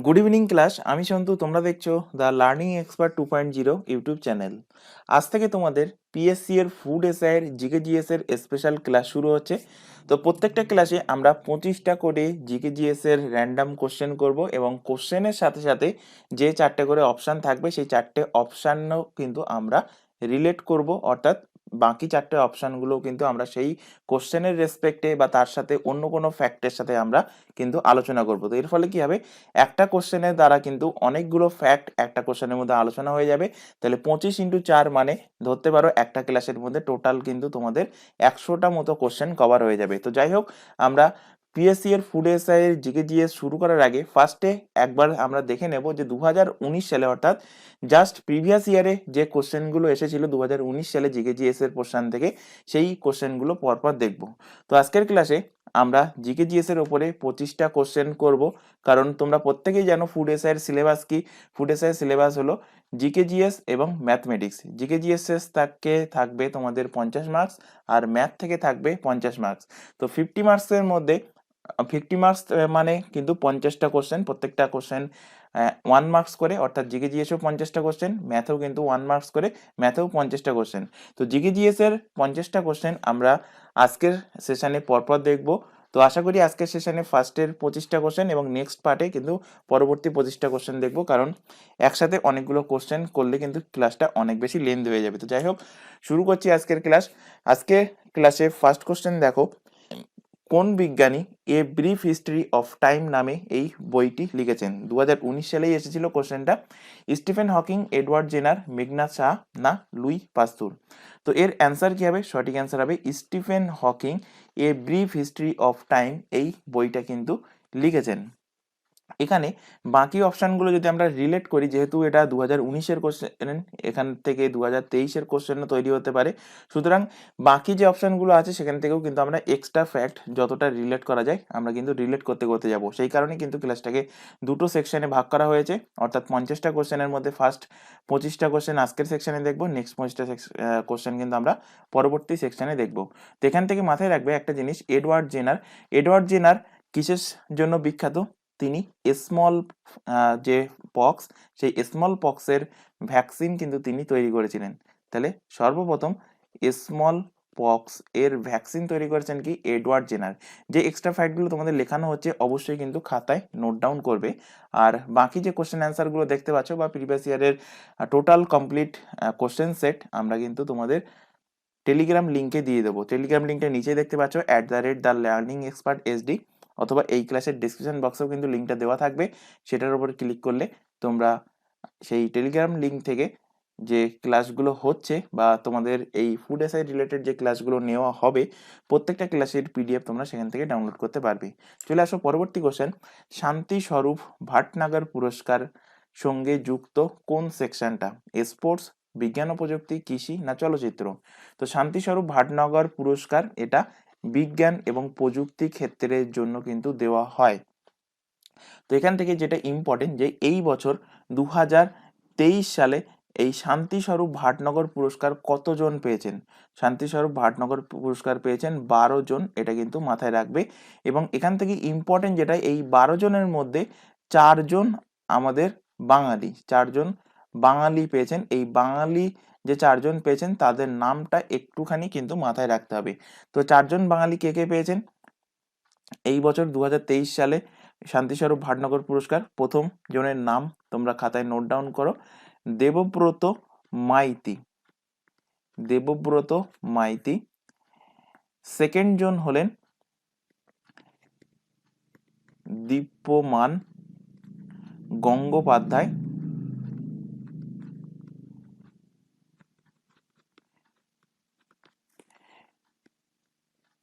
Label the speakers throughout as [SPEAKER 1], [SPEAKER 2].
[SPEAKER 1] Good evening class, আমি সন্তু। তোমরা দেখছো the learning expert 2.0 YouTube channel. আজ থেকে তোমাদের পিএসসি এর ফুড এসআইয়ের জিকে জিএস এর স্পেশাল ক্লাস শুরু হচ্ছে। তো প্রত্যেকটা ক্লাসে আমরা 25টা করে জিকে জিএস এর র্যান্ডাম কোশ্চেন করব এবং কোশ্চেনের সাথে সাথে যে 4টে করে অপশান থাকবে সেই 4টে অপশানও কিন্তু আমরা রিলেট করব, অর্থাৎ বাকি 4টে অপশানগুলো কিন্তু আমরা সেই কোশ্চেনের রেসপেক্টে বা তার সাথে অন্য কোনো ফ্যাক্টের সাথে আমরা কিন্তু আলোচনা করব। তো এর ফলে কি হবে, একটা কোশ্চেনের দ্বারা কিন্তু অনেকগুলো ফ্যাক্ট একটা কোশ্চেনের মধ্যে আলোচনা হয়ে যাবে। তাহলে 25x4 মানে ধরতে পারো একটা ক্লাসের মধ্যে টোটাল কিন্তু তোমাদের 100টা মতো কোশ্চেন কভার হয়ে যাবে। তো যাই হোক, আমরা পিএসসি এর ফুড এসআই এর জিকে জিএস শুরু করার আগে ফার্স্টে একবার আমরা দেখে নেব যে 2019 সালে, অর্থাৎ জাস্ট প্রিভিয়াস ইয়ারে যে কোশ্চেনগুলো এসেছিল 2019 সালে জিকে জিএস এর পোর্শন থেকে, সেই কোশ্চেনগুলো পরপর দেখব। তো আজকের ক্লাসে আমরা জিকে জিএস এর উপরে 25টা কোশ্চেন করব, কারণ তোমরা প্রত্যেকেই জানো ফুড এসআই এর সিলেবাস কি। ফুড এসআই এর সিলেবাস হলো জিকে জিএস এবং ম্যাথমেটিক্স। জিকে জিএস থেকে থাকবে তোমাদের 50 মার্কস, আর ম্যাথ থেকে থাকবে 50 মার্কস। তো 50 মার্কসের মধ্যে 50 মার্কস মানে কিন্তু 50টা কোশ্চেন, প্রত্যেকটা কোশ্চেন 1 মার্কস করে, অর্থাৎ জিকে জিএসও 50টা কোশ্চেন, ম্যাথেও কিন্তু 1 মার্কস করে, ম্যাথেও 50টা কোশ্চেন। তো জিকে জিএস এর 50টা কোশ্চেন আমরা আজকের সেশনে পরপর দেখব। তো আশা করি আজকের সেশনে ফার্স্টের 25টা কোশ্চেন এবং নেক্সট পার্টে কিন্তু পরবর্তী 25টা কোশ্চেন দেখবো, কারণ একসাথে অনেকগুলো কোশ্চেন করলে কিন্তু ক্লাসটা অনেক বেশি লেন্থ হয়ে যাবে। তো যাই হোক, শুরু করছি আজকের ক্লাস। আজকে ক্লাসে ফার্স্ট কোশ্চেন দেখো, কোন বিজ্ঞানী A Brief History of Time নামে এই বইটি লিখেছেন? 2019 সালেই এসেছিল কোশ্চেনটা। Stephen Hawking, Edward Jenner, Meghnad Saha না লুই পাস্তুর? তো এর অ্যান্সার কি হবে? সঠিক অ্যান্সার হবে Stephen Hawking A Brief History of time এই বইটা কিন্তু লিখেছেন। এখানে বাকি অপশানগুলো যদি আমরা রিলেট করি, যেহেতু এটা 2019-এর কোশ্চেন, এখান থেকে 2023-এর কোশ্চেনও তৈরি হতে পারে, সুতরাং বাকি যে অপশানগুলো আছে সেখান থেকেও কিন্তু আমরা এক্সট্রা ফ্যাক্ট যতটা রিলেট করা যায় আমরা কিন্তু রিলেট করতে করতে যাব। সেই কারণে কিন্তু ক্লাসটাকে দুটো সেকশনে ভাগ করা হয়েছে, অর্থাৎ 50টা কোশ্চেনের মধ্যে ফার্স্ট 25টা কোশ্চেন আজকের সেকশনে দেখবো, নেক্সট 25টা কোশ্চেন কিন্তু আমরা পরবর্তী সেকশনে দেখবো। তো এখান থেকে মাথায় রাখবে একটা জিনিস, এডওয়ার্ড জেনার কিসের জন্য বিখ্যাত? তিনি স্মল যে পক্স, সেই স্মল পক্সের ভ্যাকসিন কিন্তু তিনি তৈরি করেছিলেন। তাহলে সর্বপ্রথম স্মল পক্স এর ভ্যাকসিন তৈরি করেছেন কি? Edward Jenner. যে এক্সট্রা ফ্যাক্টগুলো তোমাদের লেখানো হচ্ছে অবশ্যই কিন্তু খাতায় নোট ডাউন করবে। আর বাকি যে কোশ্চেন অ্যান্সারগুলো দেখতে পাচ্ছ বা প্রিভিয়াস ইয়ারের টোটাল কমপ্লিট কোশ্চেন সেট আমরা কিন্তু তোমাদের টেলিগ্রাম লিঙ্কে দিয়ে দেবো। টেলিগ্রাম লিঙ্কটা নিচে দেখতে পাচ্ছ @TheLearningExpertSD, অথবা এই ক্লাসের ডিসক্রিপশন বক্সেও কিন্তু লিঙ্কটা দেওয়া থাকবে। সেটার উপর ক্লিক করলে তোমরা সেই টেলিগ্রাম লিঙ্ক থেকে যে ক্লাসগুলো হচ্ছে বা তোমাদের এই ফুড এসআই রিলেটেড যে ক্লাসগুলো নেওয়া হবে, প্রত্যেকটা ক্লাসের পিডিএফ তোমরা সেখান থেকে ডাউনলোড করতে পারবে। চলে আসো পরবর্তী কোশ্চেন। শান্তি স্বরূপ ভাটনাগর পুরস্কার সঙ্গে যুক্ত কোন সেকশনটা? স্পোর্টস, বিজ্ঞান ও প্রযুক্তি, কৃষি না চলচ্চিত্র? তো শান্তিস্বরূপ ভাটনগর পুরস্কার এটা বিজ্ঞান এবং প্রযুক্তি ক্ষেত্রের জন্য কিন্তু দেওয়া হয়। তো এখান থেকে যেটা ইম্পর্টেন্ট, যে এই বছর 2023 সালে এই শান্তিস্বরূপ ভাটনগর পুরস্কার কতজন পেয়েছেন? শান্তিস্বরূপ ভাটনগর পুরস্কার পেয়েছেন 12 জন, এটা কিন্তু মাথায় রাখবে। এবং এখান থেকে ইম্পর্টেন্ট যেটা, এই 12 জনের মধ্যে 4 জন আমাদের বাঙালি, 4 জন বাঙালি পেয়েছেন। এই বাঙালি যে 4 জন পেয়েছেন তাদের নামটা একটুখানি কিন্তু মাথায় রাখতে হবে। তো 4 জন বাঙালি কে কে পেয়েছেন এই বছর 2023 সালে শান্তিস্বরূপ ভাটনগর পুরস্কার? প্রথম জনের নাম তোমরা খাতায় নোট ডাউন করো, দেবব্রত মাইতি। দেবব্রত মাইতি। সেকেন্ড জন হলেন দীপ্যমান গঙ্গোপাধ্যায়।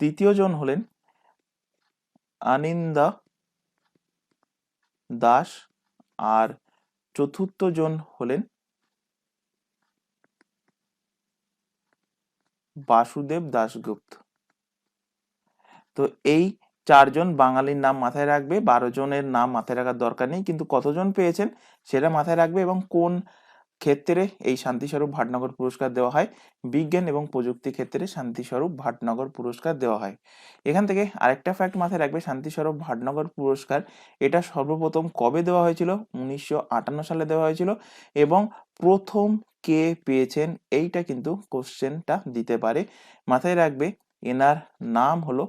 [SPEAKER 1] তৃতীয় জন হলেন আনিন্দা দাস। আর চতুর্থ জন হলেন বাসুদেব দাশগুপ্ত। তো এই 4 জন বাঙালির নাম মাথায় রাখবে, 12 জনের নাম মাথায় রাখার দরকার নেই, কিন্তু কতজন পেয়েছেন সেটা মাথায় রাখবে এবং কোন ক্ষেত্রে এই শান্তিস্বরূপ ভাটনগর পুরস্কার দেওয়া হয়? বিজ্ঞান এবং প্রযুক্তি ক্ষেত্রে শান্তিস্বরূপ ভাটনগর পুরস্কার দেওয়া হয়। এখান থেকে আরেকটা ফ্যাক্ট মাথায় রাখবে, শান্তিস্বরূপ ভাটনগর পুরস্কার এটা সর্বপ্রথম কবে দেওয়া হয়েছিল? 1958 সালে দেওয়া হয়েছিল। এবং প্রথম কে পেয়েছেন এইটা কিন্তু কোশ্চেনটা দিতে পারে। মাথায় রাখবে এনার নাম হলো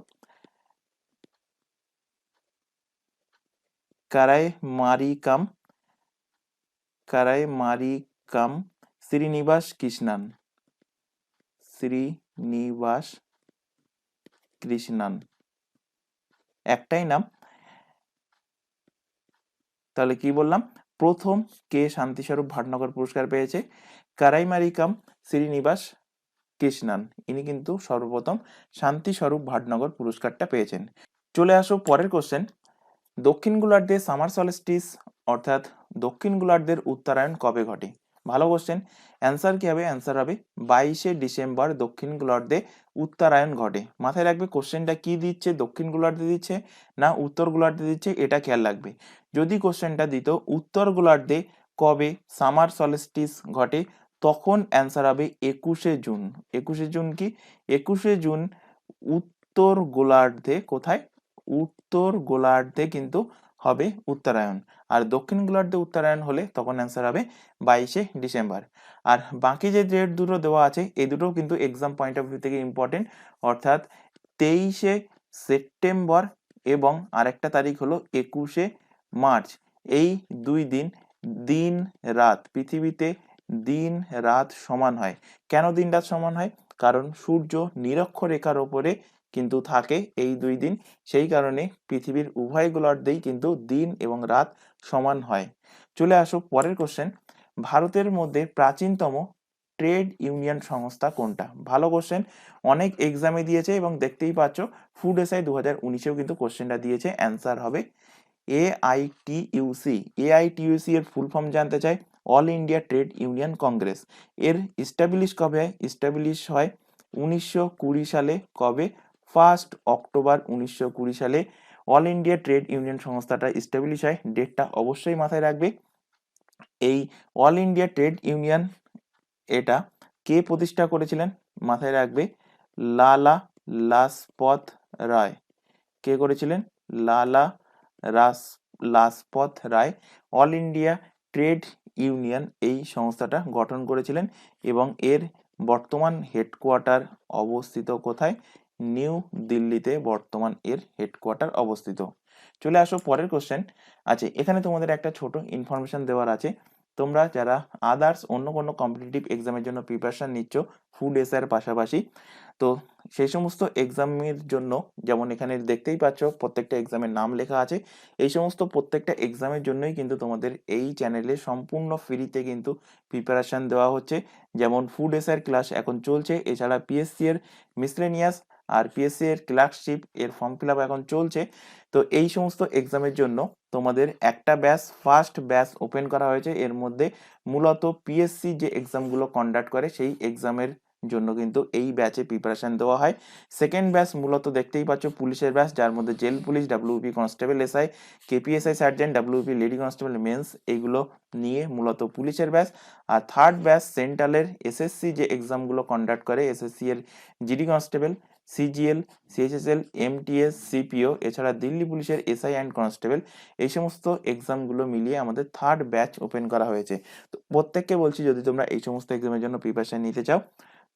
[SPEAKER 1] কারাইমারিকাম কারাইমারিকাম শ্রীনিবাস কৃষ্ণান। শ্রীনিবাস কৃষ্ণান একটাই নাম। তাহলে কি বললাম? প্রথম কে শান্তিস্বরূপ ভাটনগর পুরস্কার পেয়েছে? কারাইমারিকাম শ্রীনিবাস কৃষ্ণান। ইনি কিন্তু সর্বপ্রথম শান্তিস্বরূপ ভাটনগর পুরস্কারটা পেয়েছেন। চলে আসো পরের কোশ্চেন। দক্ষিণ গোলার্ধে সামার সলস্টিস অর্থাৎ দক্ষিণ গোলার্ধের উত্তরায়ণ কবে ঘটে? ভালো কোশ্চেন। অ্যান্সার কি হবে? অ্যান্সার হবে 22শে ডিসেম্বর দক্ষিণ গোলার্ধে উত্তরায়ণ ঘটে। মাথায় রাখবে কোশ্চেনটা কি দিচ্ছে, দক্ষিণ গোলার্ধে দিচ্ছে না উত্তর গোলার্ধে দিচ্ছে, এটা খেয়াল রাখবে। যদি কোশ্চেনটা দিত উত্তর গোলার্ধে কবে সামার সলস্টিস ঘটে, তখন অ্যান্সার হবে 21শে জুন। 21শে জুন কি? 21শে জুন উত্তর গোলার্ধে, কোথায়? উত্তর গোলার্ধে কিন্তু হবে উত্তরায়ণ। আর দক্ষিণ গোলার্ধে উত্তরায়ণ হলে তখন অ্যান্সার হবে 22শে ডিসেম্বর। আর বাকি যে ডেট দুটো দেওয়া আছে এই দুটো কিন্তু এক্সাম পয়েন্ট অফ ভিউ থেকে ইম্পর্টেন্ট, অর্থাৎ 23শে সেপ্টেম্বর এবং আরেকটা তারিখ হলো 21শে মার্চ। এই দুই দিন, দিন রাত, পৃথিবীতে দিন রাত সমান হয়। কেন দিন রাত সমান হয়? কারণ সূর্য নিরক্ষরেখার ওপরে কিন্তু থাকে এই দুই দিন, সেই কারণে পৃথিবীর উভয় গোলার্ধেই কিন্তু দিন এবং রাত সমান হয়। চলে আসো পরের কোশ্চেন। ভারতের মধ্যে প্রাচীনতম ট্রেড ইউনিয়ন সংস্থা কোনটা? ভালো কোশ্চেন, অনেক এক্সামে দিয়েছে এবং দেখতেই পাচ্ছ ফুড এসআই 2019-এও কিন্তু কোশ্চেনটা দিয়েছে। অ্যান্সার হবে AITUC। AITUC এর ফুল ফর্ম জানতে চাই? All India Trade union Congress. এর ইস্টাবলিশ কবে হয়? ইস্টাবলিশ হয় 1920 সালে। কবে? 1 অক্টোবর 1920 সালে অল ইন্ডিয়া ট্রেড ইউনিয়ন সংস্থাটা ইস্টাবলিশ হয়। ডেটটা অবশ্যই মাথায় রাখবে। এই অল ইন্ডিয়া ট্রেড ইউনিয়ন এটা কে প্রতিষ্ঠা করেছিলেন? মাথায় রাখবে লালা লাজপত রায়। কে করেছিলেন? Lala Lajpat Rai all India Trade union এই সংস্থাটা গঠন করেছিলেন এবং এর বর্তমান হেডকোয়ার্টার অবস্থিত কোথায়? নিউ দিল্লিতে বর্তমান এর হেডকোয়ার্টার অবস্থিত। চলে আসো পরের কোশ্চেন। আচ্ছা, এখানে তোমাদের একটা ছোট ইনফরমেশন দেওয়ার আছে। তোমরা যারা আদার্স অন্য কোনো কম্পিটিটিভ এক্সামের জন্য প্রিপারেশন নিচ্ছ ফুড এসআই এর পাশাপাশি, তো সেই সমস্ত এক্সামের জন্য, যেমন এখানে দেখতেই পাচ্ছ প্রত্যেকটা এক্সামের নাম লেখা আছে, এই সমস্ত প্রত্যেকটা এক্সামের জন্যই কিন্তু তোমাদের এই চ্যানেলে সম্পূর্ণ ফ্রিতে কিন্তু প্রিপারেশন দেওয়া হচ্ছে। যেমন ফুড এসআই ক্লাস এখন চলছে, এছাড়া পিএসসি এর মিসলেনিয়াস আর পিএসসি এর ক্লার্কশিপ এর ফর্ম ফিল আপ এখন চলছে। তো এই সমস্ত এক্সামের জন্য তোমাদের একটা ব্যাচ, ফার্স্ট ব্যাচ ওপেন করা হয়েছে। এর মধ্যে মূলত পিএসসি যে এক্সামগুলো কন্ডাক্ট করে সেই এক্সামের জন্য কিন্তু এই ব্যাচে প্রিপারেশন দেওয়া হয়। সেকেন্ড ব্যাচ মূলত দেখতেই পাচ্ছ পুলিশের ব্যাচ, যার মধ্যে জেল পুলিশ, WP constable SI, KPSI sergeant, WP lady constable mains, এগুলো নিয়ে মূলত পুলিশের ব্যাচ। আর থার্ড ব্যাচ সেন্ট্রালের এসএসসি যে এক্সামগুলো কন্ডাক্ট করে, এসএসসি এর GD constable, CGL, CHSL, MTS, CPO, এছাড়া দিল্লি পুলিশের এসআই অ্যান্ড কনস্টেবল, এই সমস্ত এক্সামগুলো মিলিয়ে আমাদের থার্ড ব্যাচ ওপেন করা হয়েছে। তো প্রত্যেককে বলছি, যদি তোমরা এই সমস্ত এক্সামের জন্য প্রিপারেশন নিতে চাও,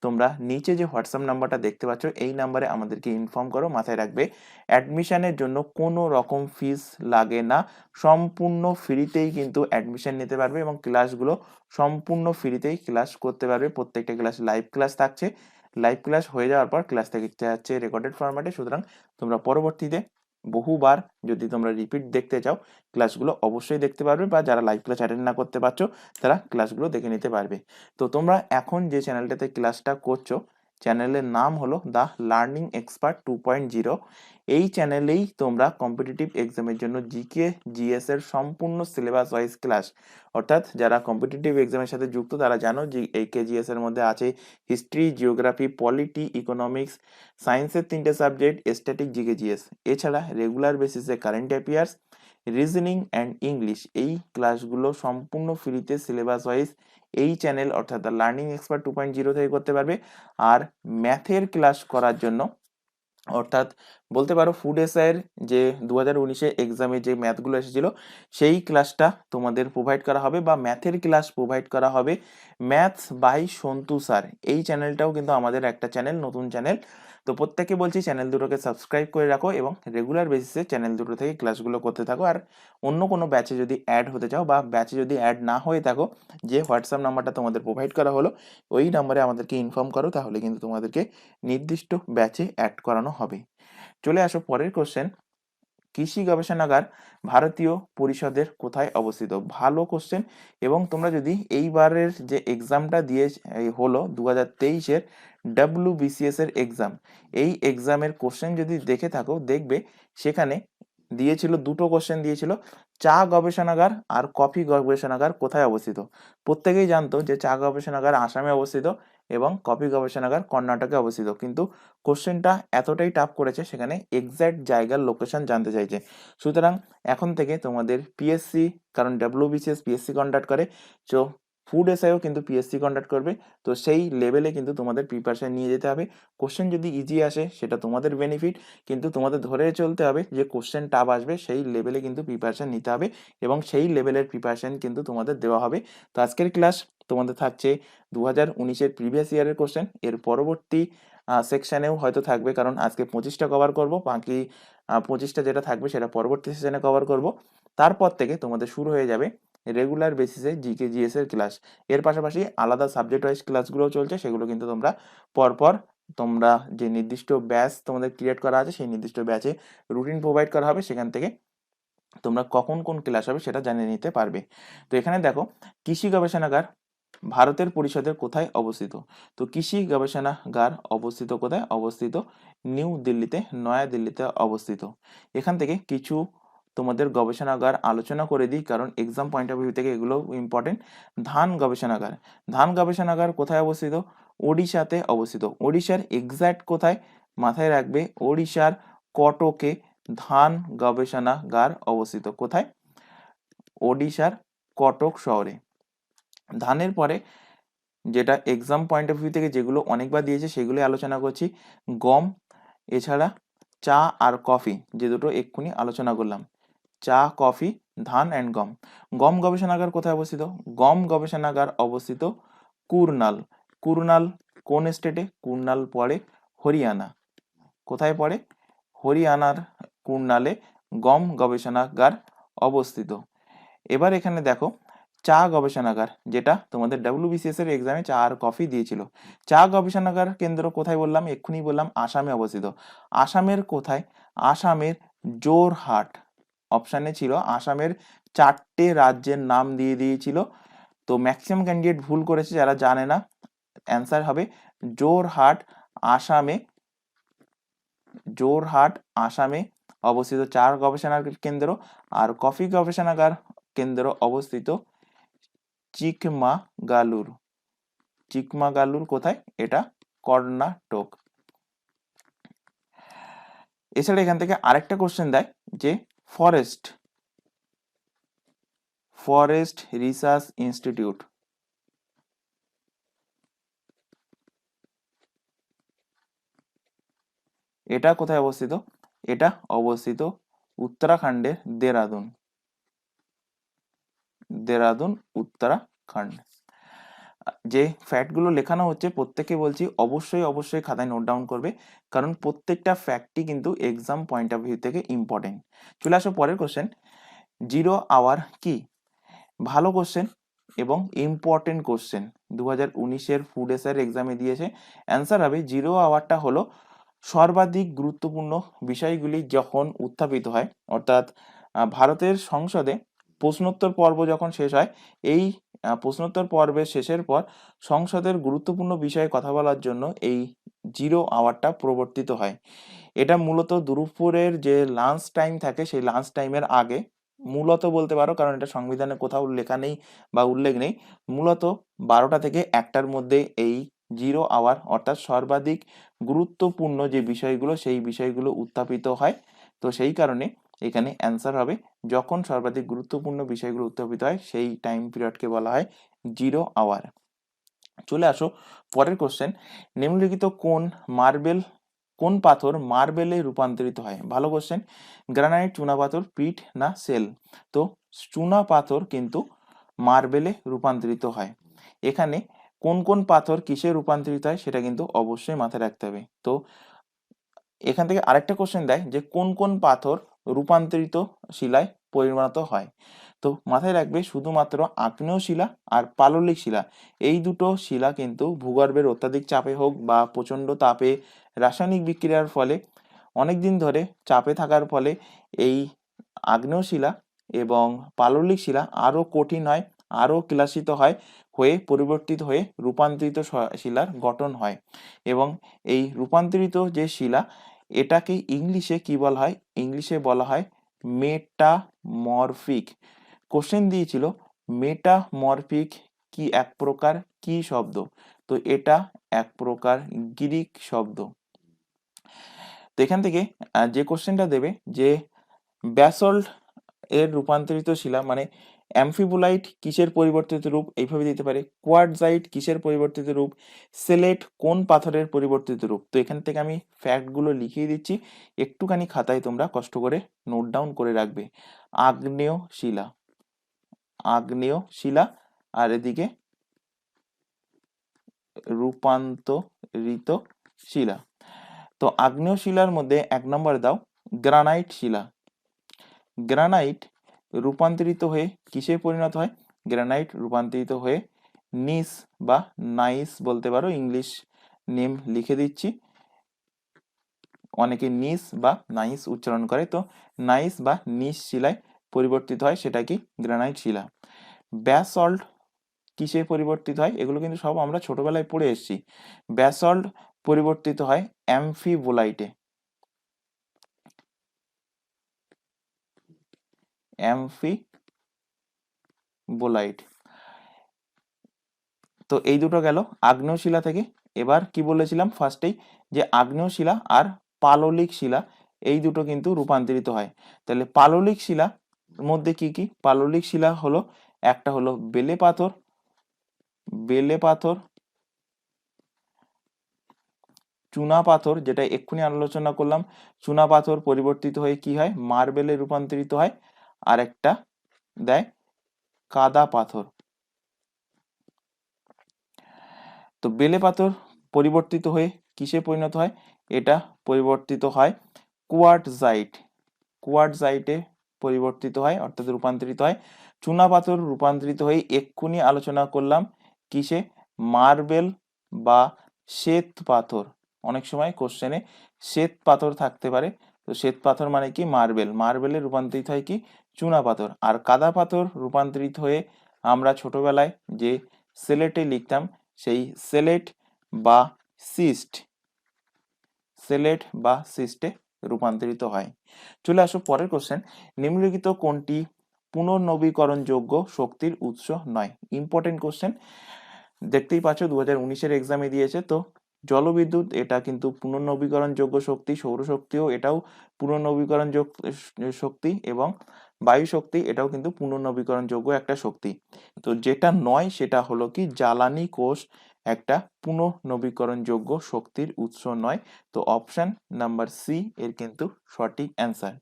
[SPEAKER 1] তোমরা নিচে যে হোয়াটসঅ্যাপ নাম্বারটা দেখতে পাচ্ছ এই নাম্বারে আমাদেরকে ইনফর্ম করো। মাথায় রাখবে অ্যাডমিশনের জন্য কোনো রকম ফিস লাগে না, সম্পূর্ণ ফ্রিতেই কিন্তু অ্যাডমিশন নিতে পারবে এবং ক্লাসগুলো সম্পূর্ণ ফ্রিতেই ক্লাস করতে পারবে। প্রত্যেকটা ক্লাস লাইভ ক্লাস থাকছে, লাইভ ক্লাস হয়ে যাওয়ার পর ক্লাস থেকে যাচ্ছে রেকর্ডেড ফরম্যাটে। সুতরাং তোমরা পরবর্তীতে বহুবার যদি তোমরা রিপিট দেখতে চাও ক্লাসগুলো অবশ্যই দেখতে পারবে, বা যারা লাইভ ক্লাস অ্যাটেন্ড না করতে পারছো তারা ক্লাসগুলো দেখে নিতে পারবে। তো তোমরা এখন যে চ্যানেলটাতে ক্লাসটা করছো, চ্যানেলের নাম হলো দ্য লার্নিং এক্সপার্ট 2.0। এই চ্যানেলেই তোমরা কম্পিটিটিভ এক্সামের জন্য জিকে জিএস এর সম্পূর্ণ সিলেবাস ওয়াইজ ক্লাস, অর্থাৎ যারা কম্পিটিটিভ এক্সামের সাথে যুক্ত তারা জানো যে এই কেজিএস এর মধ্যে আছে হিস্ট্রি, জিওগ্রাফি, পলিটি, ইকোনমিক্স, সায়েন্সের 3টে সাবজেক্ট, স্ট্যাটিক, জিকে জিএস, এছাড়া রেগুলার বেসিসে current affairs, reasoning and English এই ক্লাসগুলো সম্পূর্ণ ফ্রিতে সিলেবাস ওয়াইজ এই চ্যানেল অর্থাৎ দ্য লার্নিং এক্সপার্ট 2.0 থেকে করতে পারবে। আর ম্যাথের ক্লাস করার জন্য অর্থাৎ বলতে পারো ফুড এসআইয়ের যে 2019-এ এক্সামে যে ম্যাথগুলো এসেছিল সেই ক্লাসটা তোমাদের প্রোভাইড করা হবে, বা ম্যাথের ক্লাস প্রোভাইড করা হবে ম্যাথস বাই সন্তু স্যার। এই চ্যানেলটাও কিন্তু আমাদের একটা চ্যানেল, নতুন চ্যানেল। তো প্রত্যেককে বলছি চ্যানেল দুটোকে সাবস্ক্রাইব করে রাখো এবং রেগুলার বেসিসে চ্যানেল দুটো থেকে ক্লাসগুলো করতে থাকো। আর অন্য কোনো ব্যাচে যদি অ্যাড হতে চাও বা ব্যাচে যদি অ্যাড না হয়ে থাকো, যে হোয়াটসঅ্যাপ নাম্বারটা তোমাদের প্রোভাইড করা হলো ওই নাম্বারে আমাদেরকে ইনফর্ম করো, তাহলে কিন্তু তোমাদেরকে নির্দিষ্ট ব্যাচে অ্যাড করানো হবে। চলে আসো পরের কোশ্চেন। কৃষি গবেষণাগার ভারতীয় পরিষদের কোথায় অবস্থিত? ভালো কোশ্চেন। এবং তোমরা যদি এইবারের যে এক্সামটা দিয়ে হলো 2023-এর WBCS এর এক্সাম, এই এক্সামের কোশ্চেন যদি দেখে থাকো দেখবে সেখানে দিয়েছিল দুটো কোশ্চেন দিয়েছিল, চা গবেষণাগার আর কফি গবেষণাগার কোথায় অবস্থিত। প্রত্যেকেই জানতো যে চা গবেষণাগার আসামে অবস্থিত এবং কফি গবেষণাগার কর্ণাটকে অবস্থিত, কিন্তু কোশ্চেনটা এতটাই টাফ করেছে সেখানে এক্স্যাক্ট জায়গার লোকেশন জানতে চাইছে। সুতরাং এখন থেকে তোমাদের পিএসসি, কারণ WBCS পিএসসি কন্ডাক্ট করে, তো ফুড এসআইও কিন্তু পিএসসি কন্ডাক্ট করবে। তো সেই লেভেলে কিন্তু তোমাদের প্রিপারেশন নিয়ে যেতে হবে। কোশ্চেন যদি ইজি আসে সেটা তোমাদের বেনিফিট, কিন্তু তোমাদের ধরে চলতে হবে যে কোশ্চেন টাফ আসবে সেই লেভেলে কিন্তু প্রিপারেশন নিতে হবে এবং সেই লেভেলের প্রিপারেশন কিন্তু তোমাদের দেওয়া হবে। তো আজকের ক্লাস তোমাদের থাকছে 2019-এর প্রিভিয়াস ইয়ারের কোশ্চেন, এর পরবর্তী সেকশনেও হয়তো থাকবে, কারণ আজকে 25টা কভার করব, বাকি 25টা যেটা থাকবে সেটা পরবর্তী সেশনে কভার করব। তারপর থেকে তোমাদের শুরু হয়ে যাবে রেগুলার বেসিসে জিকে জিএস এর ক্লাস। এর পাশাপাশি আলাদা সাবজেক্ট ওয়াইজ ক্লাসগুলোও চলছে, সেগুলো কিন্তু তোমরা পরপর তোমরা যে নির্দিষ্ট ব্যাচ তোমাদের ক্রিয়েট করা আছে সেই নির্দিষ্ট ব্যাচে রুটিন প্রোভাইড করা হবে, সেখান থেকে তোমরা কখন কোন ক্লাস হবে সেটা জানিয়ে নিতে পারবে। তো এখানে দেখো, কৃষি গবেষণাগার ভারতের পরিষদের কোথায় অবস্থিত? তো কৃষি গবেষণাগার অবস্থিত কোথায়? অবস্থিত নিউ দিল্লিতে, নয়া দিল্লিতে অবস্থিত। এখান থেকে কিছু তোমাদের গবেষণাগার আলোচনা করে দিই, কারণ এক্সাম পয়েন্ট অফ ভিউ থেকে এগুলো ইম্পর্টেন্ট। ধান গবেষণাগার, ধান গবেষণাগার কোথায় অবস্থিত? ওড়িশাতে অবস্থিত। ওড়িশার এক্স্যাক্ট কোথায়? মাথায় রাখবে ওড়িশার কটকে ধান গবেষণাগার অবস্থিত। কোথায়? ওড়িশার কটক শহরে। ধানের পরে যেটা এক্সাম পয়েন্ট অফ ভিউ থেকে যেগুলো অনেকবার দিয়েছে সেগুলো আলোচনা করছি, গম, এছাড়া চা আর কফি, যে দুটো এক্ষুনি আলোচনা করলাম, চা, কফি, ধান অ্যান্ড গম। গম গবেষণাগার কোথায় অবস্থিত? গম গবেষণাগার অবস্থিত কুরনাল। কুরনাল কোন স্টেটে? কুরনাল পড়ে হরিয়ানা। কোথায় পড়ে? হরিয়ানার কুরনালে গম গবেষণাগার অবস্থিত। এবার এখানে দেখো, চা গবেষণাগার, যেটা তোমাদের WBCS এর এক্সামে চা আর কফি দিয়েছিল। চা গবেষণাগার কেন্দ্র কোথায় বললাম? এক্ষুনি বললাম আসামে অবস্থিত। আসামের কোথায়? আসামের জোরহাট। অপশানে ছিল আসামের 4টে রাজ্যের নাম দিয়ে দিয়েছিল, তো ম্যাক্সিমাম ক্যান্ডিডেট ভুল করেছে যারা জানে না। অ্যান্সার হবে জোরহাট, আসামে। জোরহাট আসামে অবস্থিত চা গবেষণাগার কেন্দ্র। আর কফি গবেষণাগার কেন্দ্র অবস্থিত চিকমাগালুর। চিকমাগালুর কোথায়? এটা কর্ণাটক। এছাড়া এখান থেকে আরেকটা কোশ্চেন দেয় যে ফরেস্ট ফরেস্ট রিসার্চ ইনস্টিটিউট, এটা কোথায় অবস্থিত? এটা অবস্থিত উত্তরাখণ্ডের দেরাদুন। দেরাদুন, উত্তরাখণ্ড। যে ফ্যাক্টগুলো লেখানো হচ্ছে প্রত্যেকে বলছি অবশ্যই অবশ্যই খাতায় নোট ডাউন করবে, কারণ প্রত্যেকটা ফ্যাক্টই কিন্তু এক্সাম পয়েন্ট অফ ভিউ থেকে ইম্পর্টেন্ট। চলে আসো পরের কোশ্চেন, জিরো আওয়ার কি? ভালো কোশ্চেন এবং ইম্পর্টেন্ট কোশ্চেন, 2019-এর ফুড এসআইয়ের এক্সামে দিয়েছে। অ্যান্সার হবে জিরো আওয়ারটা হলো সর্বাধিক গুরুত্বপূর্ণ বিষয়গুলি যখন উত্থাপিত হয়, অর্থাৎ ভারতের সংসদে প্রশ্নোত্তর পর্ব যখন শেষ হয়, এই প্রশ্নোত্তর পর্বের শেষের পর সংসদের গুরুত্বপূর্ণ বিষয়ে কথা বলার জন্য এই জিরো আওয়ারটা প্রবর্তিত হয়। এটা মূলত দুপুরের যে লাঞ্চ টাইম থাকে সেই লাঞ্চ টাইমের আগে, মূলত বলতে পারো কারণ এটা সংবিধানে কোথাও লেখা নেই বা উল্লেখ নেই, মূলত 12টা থেকে 1টার মধ্যে এই জিরো আওয়ার অর্থাৎ সর্বাধিক গুরুত্বপূর্ণ যে বিষয়গুলো সেই বিষয়গুলো উত্থাপিত হয়। তো সেই কারণে এখানে অ্যান্সার হবে যখন সর্বাধিক গুরুত্বপূর্ণ বিষয়গুলো উত্থাপিত হয় সেই টাইম পিরিয়ডকে বলা হয় 0 আওয়ার। চলে আসো পরের কোশ্চেন, নিম্নলিখিত কোন পাথর মার্বেলে রূপান্তরিত হয়? ভালো কোশ্চেন। গ্রানাইট, চুনা পাথর, পিট না সেল? তো চুনা পাথর কিন্তু মার্বেলে রূপান্তরিত হয়। এখানে কোন কোন পাথর কিসে রূপান্তরিত হয় সেটা কিন্তু অবশ্যই মাথায় রাখতে হবে। তো এখান থেকে আরেকটা কোশ্চেন দেয় যে কোন কোন পাথর রূপান্তরিত শিলায় পরিণত হয়। তো মাথায় রাখবে শুধুমাত্র আগ্নেয় শিলা আর পাললিক শিলা, এই দুটো শিলা কিন্তু ভূগর্ভের অত্যাধিক চাপে হোক বা প্রচন্ড তাপে রাসায়নিক বিক্রিয়ার ফলে অনেকদিন ধরে চাপে থাকার ফলে এই আগ্নেয় শিলা এবং পাললিক শিলা আরো কঠিন হয়, আরো ক্লাসিত হয়, হয়ে পরিবর্তিত হয়ে রূপান্তরিত শিলার গঠন হয়। এবং এই রূপান্তরিত যে শিলা, এটাকে ইংলিশে কি বলা হয়? ইংলিশে বলা হয় মেটামরফিক। কোশ্চেন দিয়েছিল মেটামরফিক কি এক প্রকার কি শব্দ? তো এটা এক প্রকার গ্রিক শব্দ। তো এখান থেকে যে কোশ্চেনটা দেবে যে ব্যাসল্ট এর রূপান্তরিত শিলা মানে অ্যামফিবোলাইট কিসের পরিবর্তিত রূপ? এইভাবে দিতে পারে। কোয়ার্টজাইট কিসের পরিবর্তিত রূপ? সেলেট কোন পাথরের পরিবর্তিত রূপ? তো এখান থেকে আমি ফ্যাক্টগুলো লিখিয়ে দিচ্ছি, একটুখানি খাতায় তোমরা কষ্ট করে নোট ডাউন করে রাখবে। আগ্নেয় শিলা, আগ্নেয় শিলা, আর এদিকে রূপান্তরিত শিলা। তো আগ্নেয় শিলার মধ্যে 1 নম্বর দাও গ্রানাইট শিলা। গ্রানাইট রূপান্তরিত হয়ে কিসে পরিণত হয়? গ্রানাইট রূপান্তরিত হয়ে নিস বা নাইস বলতে পারো, ইংলিশ নেম লিখে দিচ্ছি, অনেকে নিস বা নাইস উচ্চারণ করে, তো নাইস বা নিস শিলায় পরিবর্তিত হয়, সেটা কি? গ্রানাইট শিলা। ব্যাসল্ট কিসে পরিবর্তিত হয়? এগুলো কিন্তু সব আমরা ছোটবেলায় পড়ে এসেছি। ব্যাসল্ট পরিবর্তিত হয় অ্যামফিবোলাইটে। অ্যামফিবোলাইট। তো এই দুটো গেল আগ্নেয় শিলা থেকে। এবার কি বলেছিলাম ফার্স্টেই, যে আগ্নেয় শিলা আর পাললিক শিলা এই দুটো কিন্তু রূপান্তরিত হয়। তাহলে পাললিক শিলা মধ্যে কি কি? পাললিক শিলা হলো একটা হলো বেলে পাথর, বেলে পাথর, চুনা পাথর, যেটা এক্ষুনি আলোচনা করলাম, চুনা পাথর পরিবর্তিত হয়ে কি হয়? মার্বেলে রূপান্তরিত হয়। আর একটা দেয় কাদা পাথর। তো বেলে পাথর পরিবর্তিত হয়ে কিসে পরিণত হয়? এটা পরিবর্তিত হয় কোয়ার্টজাইট, কোয়ার্টজাইটে পরিবর্তিত হয় অর্থাৎ রূপান্তরিত হয়। চুনা পাথর রূপান্তরিত হয়ে এক্ষুনি আলোচনা করলাম কিসে? মার্বেল বা শ্বেত পাথর। অনেক সময় কোশ্চেনে শ্বেত পাথর থাকতে পারে, তো শ্বেত পাথর মানে কি? মার্বেল। মার্বেলে রূপান্তরিত হয় কি? চুনা পাথর। আর কাদা পাথর রূপান্তরিত হয়ে আমরা ছোটবেলায় যে সেলেটে লিখতাম, সেই সেলেট বা সিস্ট, সেলেট বা সিস্টে রূপান্তরিত হয়। চলে আসো পরের কোশ্চেন, নিম্নলিখিত কোনটি পুনর্নবীকরণযোগ্য শক্তির উৎস নয়? ইম্পর্টেন্ট কোশ্চেন, দেখতেই পাচ্ছ 2019-এর এক্সামে দিয়েছে। তো জলবিদ্যুৎ এটা কিন্তু পুনর্নবীকরণযোগ্য শক্তি, সৌরশক্তিও এটাও পুনর্নবীকরণযোগ্য শক্তি, এবং বায়ু শক্তি এটাও কিন্তু পুনর্নবীকরণযোগ্য একটা শক্তি। তো যেটা নয় সেটা হলো কি? জ্বালানি কোষ একটা পুনর্নবীকরণযোগ্য শক্তির উৎস নয়। তো অপশন নাম্বার সি এর কিন্তু সঠিক অ্যান্সার।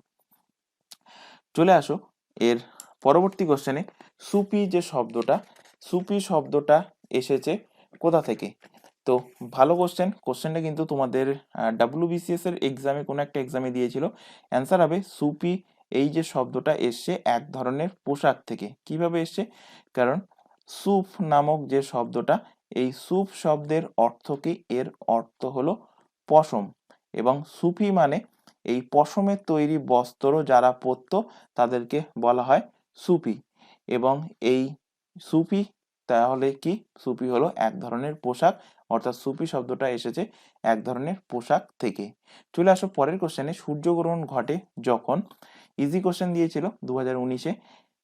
[SPEAKER 1] চলে আসো এর পরবর্তী কোশ্চেনে, সুপি যে শব্দটা, সুপি শব্দটা এসেছে কোথা থেকে? তো ভালো কোশ্চেন, কোশ্চেনটা কিন্তু তোমাদের WBCS এর এক্সামে কোনো একটা এক্সামে দিয়েছিল। অ্যান্সার হবে সুপি, এই যে শব্দটা এসছে এক ধরনের পোশাক থেকে। কিভাবে এসছে? কারণ সুপ নামক যে শব্দটা, এই সুপ শব্দের অর্থ কি? এর অর্থ হলো পশম, এবং সুফি মানে এই পশমের তৈরি বস্ত্র যারা পরতো তাদেরকে বলা হয় সুফি। এবং এই সুফি তাহলে কি? সুফি হলো এক ধরনের পোশাক, অর্থাৎ সুফি শব্দটা এসেছে এক ধরনের পোশাক থেকে। চলে আসো পরের কোশ্চেনে, সূর্যগ্রহণ ঘটে যখন? ইজি কোশ্চেন দিয়েছিল 2019-এ,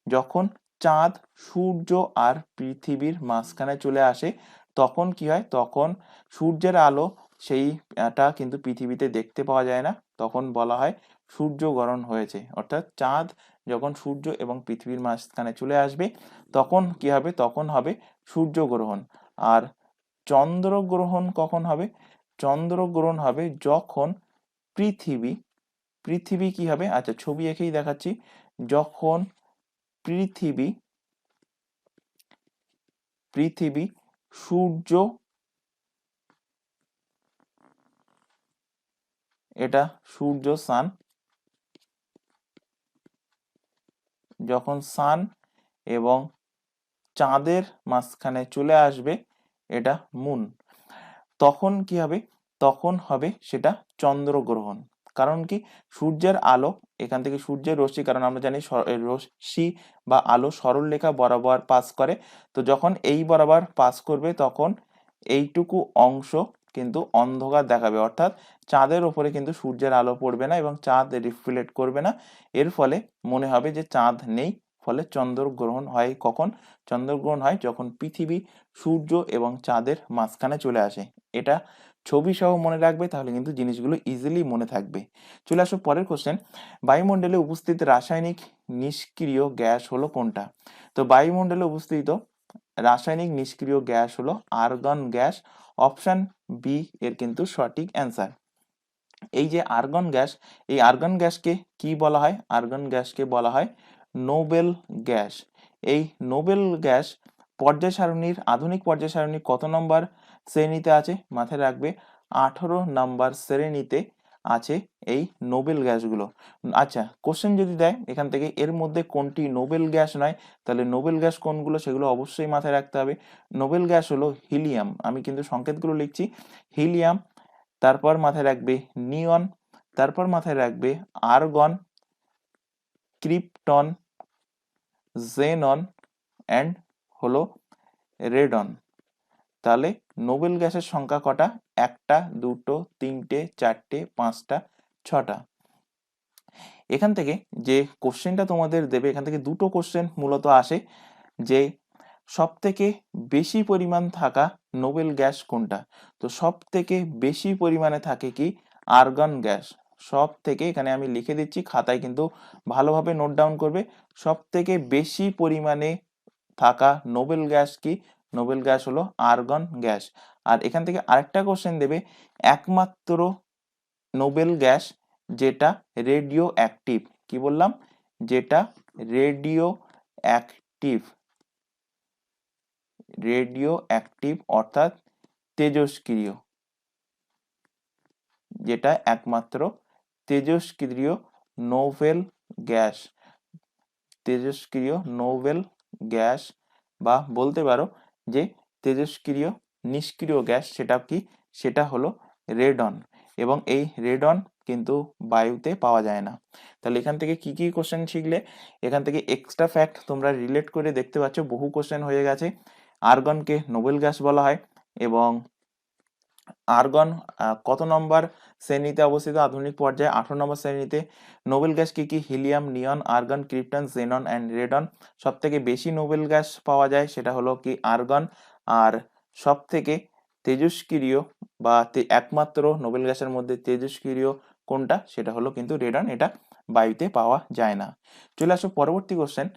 [SPEAKER 1] যখন চাঁদ সূর্য আর পৃথিবীর মাঝখানে চলে আসে তখন কি হয়? তখন সূর্যের আলো সেইটা কিন্তু পৃথিবীতে দেখতে পাওয়া যায় না, তখন বলা হয় সূর্যগ্রহণ হয়েছে। অর্থাৎ চাঁদ যখন সূর্য এবং পৃথিবীর মাঝখানে চলে আসবে তখন কি হবে, তখন হবে সূর্যগ্রহণ। আর চন্দ্রগ্রহণ কখন হবে? চন্দ্রগ্রহণ হবে যখন পৃথিবী পৃথিবী কি হবে, আচ্ছা ছবি এঁকেই দেখাচ্ছি, যখন পৃথিবী পৃথিবী সূর্য, এটা সূর্য সান, যখন সান এবং চাঁদের মাঝখানে চলে আসবে, এটা মুন, তখন কি হবে, তখন হবে সেটা চন্দ্রগ্রহণ। কারণ কি, সূর্যের আলো এখান থেকে সূর্যের রশ্মি, কারণ আমরা জানি রশ্মি বা আলো সরলরেখা বরাবর পাস করে, তো যখন এই বরাবর পাস করবে তখন এইটুকু অংশ কিন্তু অন্ধকার দেখাবে, অর্থাৎ চাঁদের ওপরে কিন্তু সূর্যের আলো পড়বে না এবং চাঁদ রিফ্লেক্ট করবে না, এর ফলে মনে হবে যে চাঁদ নেই। ফলে চন্দ্রগ্রহণ হয় কখন? চন্দ্রগ্রহণ হয় যখন পৃথিবী সূর্য এবং চাঁদের মাঝখানে চলে আসে। এটা ছবি সহ মনে রাখবে, তাহলে কিন্তু জিনিসগুলো ইজিলি মনে থাকবে। চলে আসো পরের কোশ্চেন, বায়ুমণ্ডলে উপস্থিত রাসায়নিক নিষ্ক্রিয় গ্যাস হলো কোনটা? তো বায়ুমণ্ডলে উপস্থিত রাসায়নিক নিষ্ক্রিয় গ্যাস হলো আর্গন গ্যাস। অপশন বি এর কিন্তু সঠিক অ্যান্সার। এই যে আর্গন গ্যাস, এই আর্গন গ্যাসকে কি বলা হয়? আর্গন গ্যাসকে বলা হয় নোবেল গ্যাস। এই নোবেল গ্যাস পর্যায় সারণীর, আধুনিক পর্যায় সারণীর কত নম্বর শ্রেণীতে আছে? মাথায় রাখবে 18 নম্বর শ্রেণীতে আছে এই নোবেল গ্যাসগুলো। আচ্ছা, কোশ্চেন যদি দেয় এখান থেকে এর মধ্যে কোনটি নোবেল গ্যাস নয়, তাহলে নোবেল গ্যাস কোনগুলো সেগুলো অবশ্যই মাথায় রাখতে হবে। নোবেল গ্যাস হলো হিলিয়াম, আমি কিন্তু সংকেতগুলো লিখছি, হিলিয়াম, তারপর মাথায় রাখবে নিয়ন, তারপর মাথায় রাখবে আর্গন, ক্রিপ্টন, জেনন অ্যান্ড হলো রেডন। তাহলে নোবেল গ্যাসের সংখ্যা কটা? একটা, দুটো, তিনটে, চারটে, পাঁচটা, ছটা। এখান থেকে যে কোশ্চেনটা তোমাদের দেবে, এখান থেকে দুটো কোশ্চেন মূলত আসে, যে সব থেকে বেশি পরিমাণ থাকা নোবেল গ্যাস কোনটা? তো সব থেকে বেশি পরিমাণে থাকে কি? Argon gas. সব থেকে, এখানে আমি লিখে দিচ্ছি, খাতায় কিন্তু ভালোভাবে নোট ডাউন করবে, সব থেকে বেশি পরিমাণে থাকা নোবেল গ্যাস কি? নোবেল গ্যাস হলো আর্গন গ্যাস। আর এখান থেকে আরেকটা কোশ্চেন দেবে, একমাত্র নোবেল গ্যাস যেটা রেডিও অ্যাক্টিভ, কি বললাম? যেটা রেডিও অ্যাক্টিভ, রেডিও অ্যাক্টিভ অর্থাৎ তেজস্ক্রিয়, যেটা একমাত্র তেজস্ক্রিয় নোবেল গ্যাস, তেজস্ক্রিয় নোবেল গ্যাস, বা বলতে পারো যে তেজস্ক্রিয় নিষ্ক্রিয় গ্যাস, সেটা কি? সেটা হলো রেডন। এবং এই রেডন কিন্তু বায়ুতে পাওয়া যায় না। তাহলে এখান থেকে কি কি কোশ্চেন শিখলে? এখান থেকে এক্সট্রা ফ্যাক্ট তোমরা রিলেট করে দেখতে পাচ্ছ, বহু কোশ্চেন হয়ে গেছে। আর্গনকে নোবেল গ্যাস বলা হয়, এবং আর্গন কত নম্বর শ্রেণীতে অবস্থিত? আধুনিক পর্যায়ে 18 নম্বর শ্রেণীতে। নোবেল গ্যাস কি কি? Helium, neon, argon, krypton, xenon and radon. সব থেকে বেশি নোবেল গ্যাস পাওয়া যায় সেটা হলো কি? আর্গন। আর সব থেকে তেজস্ক্রিয় বা একমাত্র নোবেল গ্যাসের মধ্যে তেজস্ক্রিয় কোনটা? সেটা হলো কিন্তু রেডন, এটা বায়ুতে পাওয়া যায় না। চলে আসো পরবর্তী কোশ্চেন,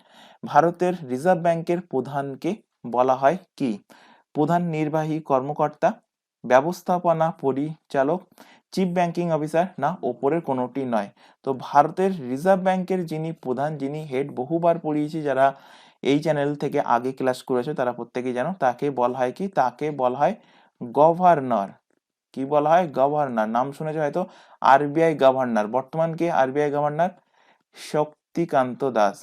[SPEAKER 1] ভারতের রিজার্ভ ব্যাংকের প্রধানকে বলা হয় কি? প্রধান নির্বাহী কর্মকর্তা, ব্যবস্থাপনা পরিচালক, চিফ ব্যাংকিং অফিসার, না ওপরের কোনোটি নয়? তো ভারতের রিজার্ভ ব্যাংকের যিনি প্রধান, যিনি হেড, বহুবার পড়িয়েছি, যারা এই চ্যানেল থেকে আগে ক্লাস করেছে তারা প্রত্যেকেই জানো, তাকে বলা হয় কি? তাকে বলা হয় গভর্নর। কি বলা হয়? গভর্নর। নাম শুনেছো হয়তো, আরবিআই গভর্নর। বর্তমান কে আরবিআই গভর্নর? শক্তিকান্ত দাস।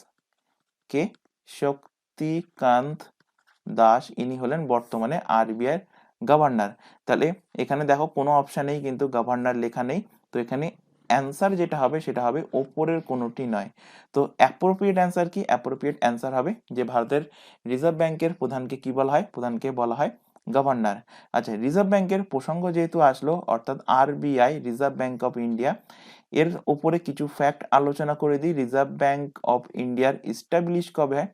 [SPEAKER 1] কে? শক্তিকান্ত দাস, ইনি হলেন বর্তমানে আরবিআই গভর্নর। তাহলে এখানে দেখো কোনো অপশানেই কিন্তু গভর্নর লেখা নেই, তো এখানে অ্যান্সার যেটা হবে সেটা হবে ওপরের কোনোটি নয়। তো অ্যাপ্রোপ্রিয়েট অ্যান্সার কি? অ্যাপ্রোপ্রিয়েট অ্যান্সার হবে যে ভারতের রিজার্ভ ব্যাংকের প্রধানকে কি বলা হয়? প্রধানকে বলা হয় গভর্নর। আচ্ছা, রিজার্ভ ব্যাংকের প্রসঙ্গ যেহেতু আসলো, অর্থাৎ RBI, reserve bank of India, এর উপরে কিছু ফ্যাক্ট আলোচনা করে দিই। রিজার্ভ ব্যাংক অফ ইন্ডিয়ার ইস্টাবলিশ কবে হয়?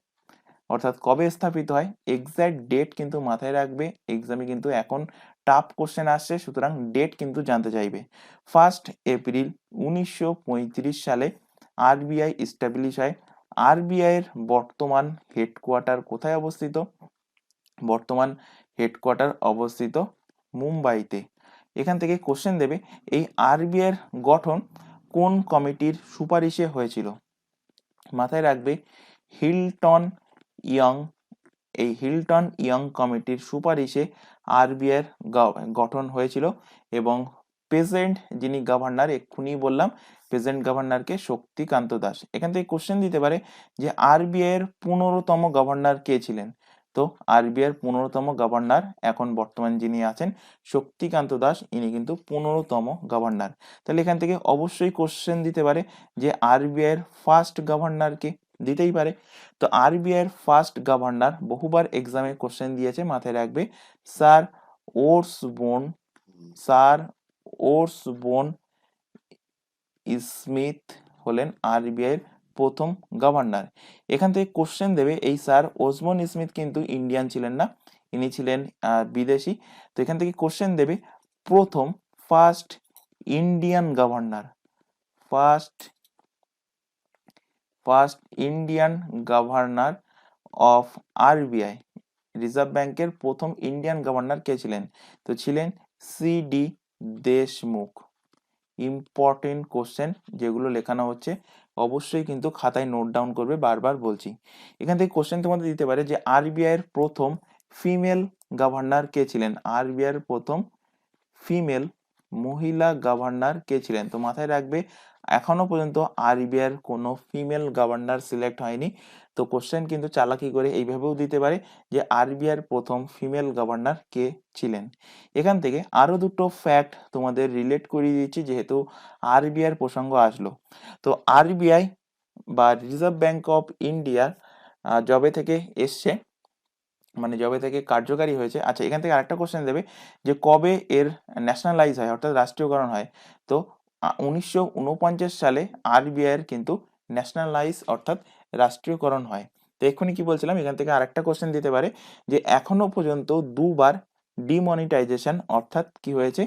[SPEAKER 1] অর্থাৎ কবে স্থাপিত হয়, এক্স্যাক্ট ডেট কিন্তু মাথায় রাখবে, এক্সামে কিন্তু এখন টাফ কোশ্চেন আসছে, সুতরাং ডেট কিন্তু জানতে চাইবে। 1 এপ্রিল 1935 সালে আরবিআই এস্টাবলিশ হয়। আরবিআই এর বর্তমান হেডকোয়ার্টার কোথায় অবস্থিত? বর্তমান হেডকোয়ার্টার অবস্থিত মুম্বাইতে। এখান থেকে কোশ্চেন দেবে, এই আরবিআই এর গঠন কোন কমিটির সুপারিশে হয়েছিল? মাথায় রাখবে হিল্টন ইয়ং, এই হিল্টন ইয়ং কমিটির সুপারিশে আরবিআই এর গঠন হয়েছিল এবং প্রেজেন্ট যিনি গভর্নর, এক্ষুনি বললাম প্রেজেন্ট গভর্নরকে শক্তিকান্ত দাস। এখান থেকে কোশ্চেন দিতে পারে যে আরবিআই এর 15তম গভর্নর কে ছিলেন? তো আরবিআই এর 15তম গভর্নর এখন বর্তমান যিনি আছেন শক্তিকান্ত দাস, ইনি কিন্তু 15তম গভর্নর। তাহলে এখান থেকে অবশ্যই কোশ্চেন দিতে পারে যে আরবিআই এর ফার্স্ট গভর্নর কে, দিতেই পারে। তো আরবিআই এর ফার্স্ট গভর্নর বহুবার এক্সামে কোশ্চেন দিয়েছে, মাথায় রাখবে স্যার ওরসবোন, স্যার ওরসবোন স্মিথ হলেন আরবিআই এর প্রথম গভর্নর। এখান থেকে কোশ্চেন দেবে, এই স্যার ওসবোন স্মিথ কিন্তু ইন্ডিয়ান ছিলেন না, ইনি ছিলেন বিদেশি। তো এখান থেকে কোশ্চেন দেবে প্রথম first Indian governor, first first Indian governor of RBI, reserve ব্যাংকের প্রথম ইন্ডিয়ান গভর্নর কে ছিলেন? তো ছিলেন সিডি দেশমুখ। ইম্পর্টেন্ট কোশ্চেন যেগুলো লেখানো হচ্ছে অবশ্যই কিন্তু খাতায় নোট ডাউন করবে, বারবার বলছি। এখান থেকে কোশ্চেন তোমাদের দিতে পারে যে আরবিআই এর প্রথম ফিমেল গভর্নর কে ছিলেন? আরবিআই এর প্রথম ফিমেল মহিলা গভর্নর কে ছিলেন? তো মাথায় রাখবে এখনো পর্যন্ত আরবিআই এর কোনো ফিমেল গভর্নর সিলেক্ট হয়নি। তো কোশ্চেন কিন্তু চালাকি করে এইভাবেও দিতে পারে যে আরবিআই এর প্রথম ফিমেল গভর্নর কে ছিলেন। এখান থেকে আরো দুটো ফ্যাক্ট তোমাদের রিলেট করিয়ে দিচ্ছি যেহেতু আরবিআই এর প্রসঙ্গ আসলো। তো আরবিআই বা রিজার্ভ ব্যাংক অফ ইন্ডিয়া জবে থেকে এসছে, মানে জবে থেকে কার্যকারী হয়েছে। আচ্ছা, এখান থেকে আরেকটা কোশ্চেন দেবে যে কবে এর ন্যাশনালাইজ হয়, অর্থাৎ রাষ্ট্রীয়করণ হয়? তো 1949 সালে আরবিআই এর কিন্তু ন্যাশনালাইজ অর্থাৎ রাষ্ট্রীয়করণ হয়। তো এক্ষুনি কি বলছিলাম, এখান থেকে আরেকটা কোশ্চেন দিতে পারে যে এখনো পর্যন্ত দুবার ডিমনিটাইজেশন অর্থাৎ কি হয়েছে,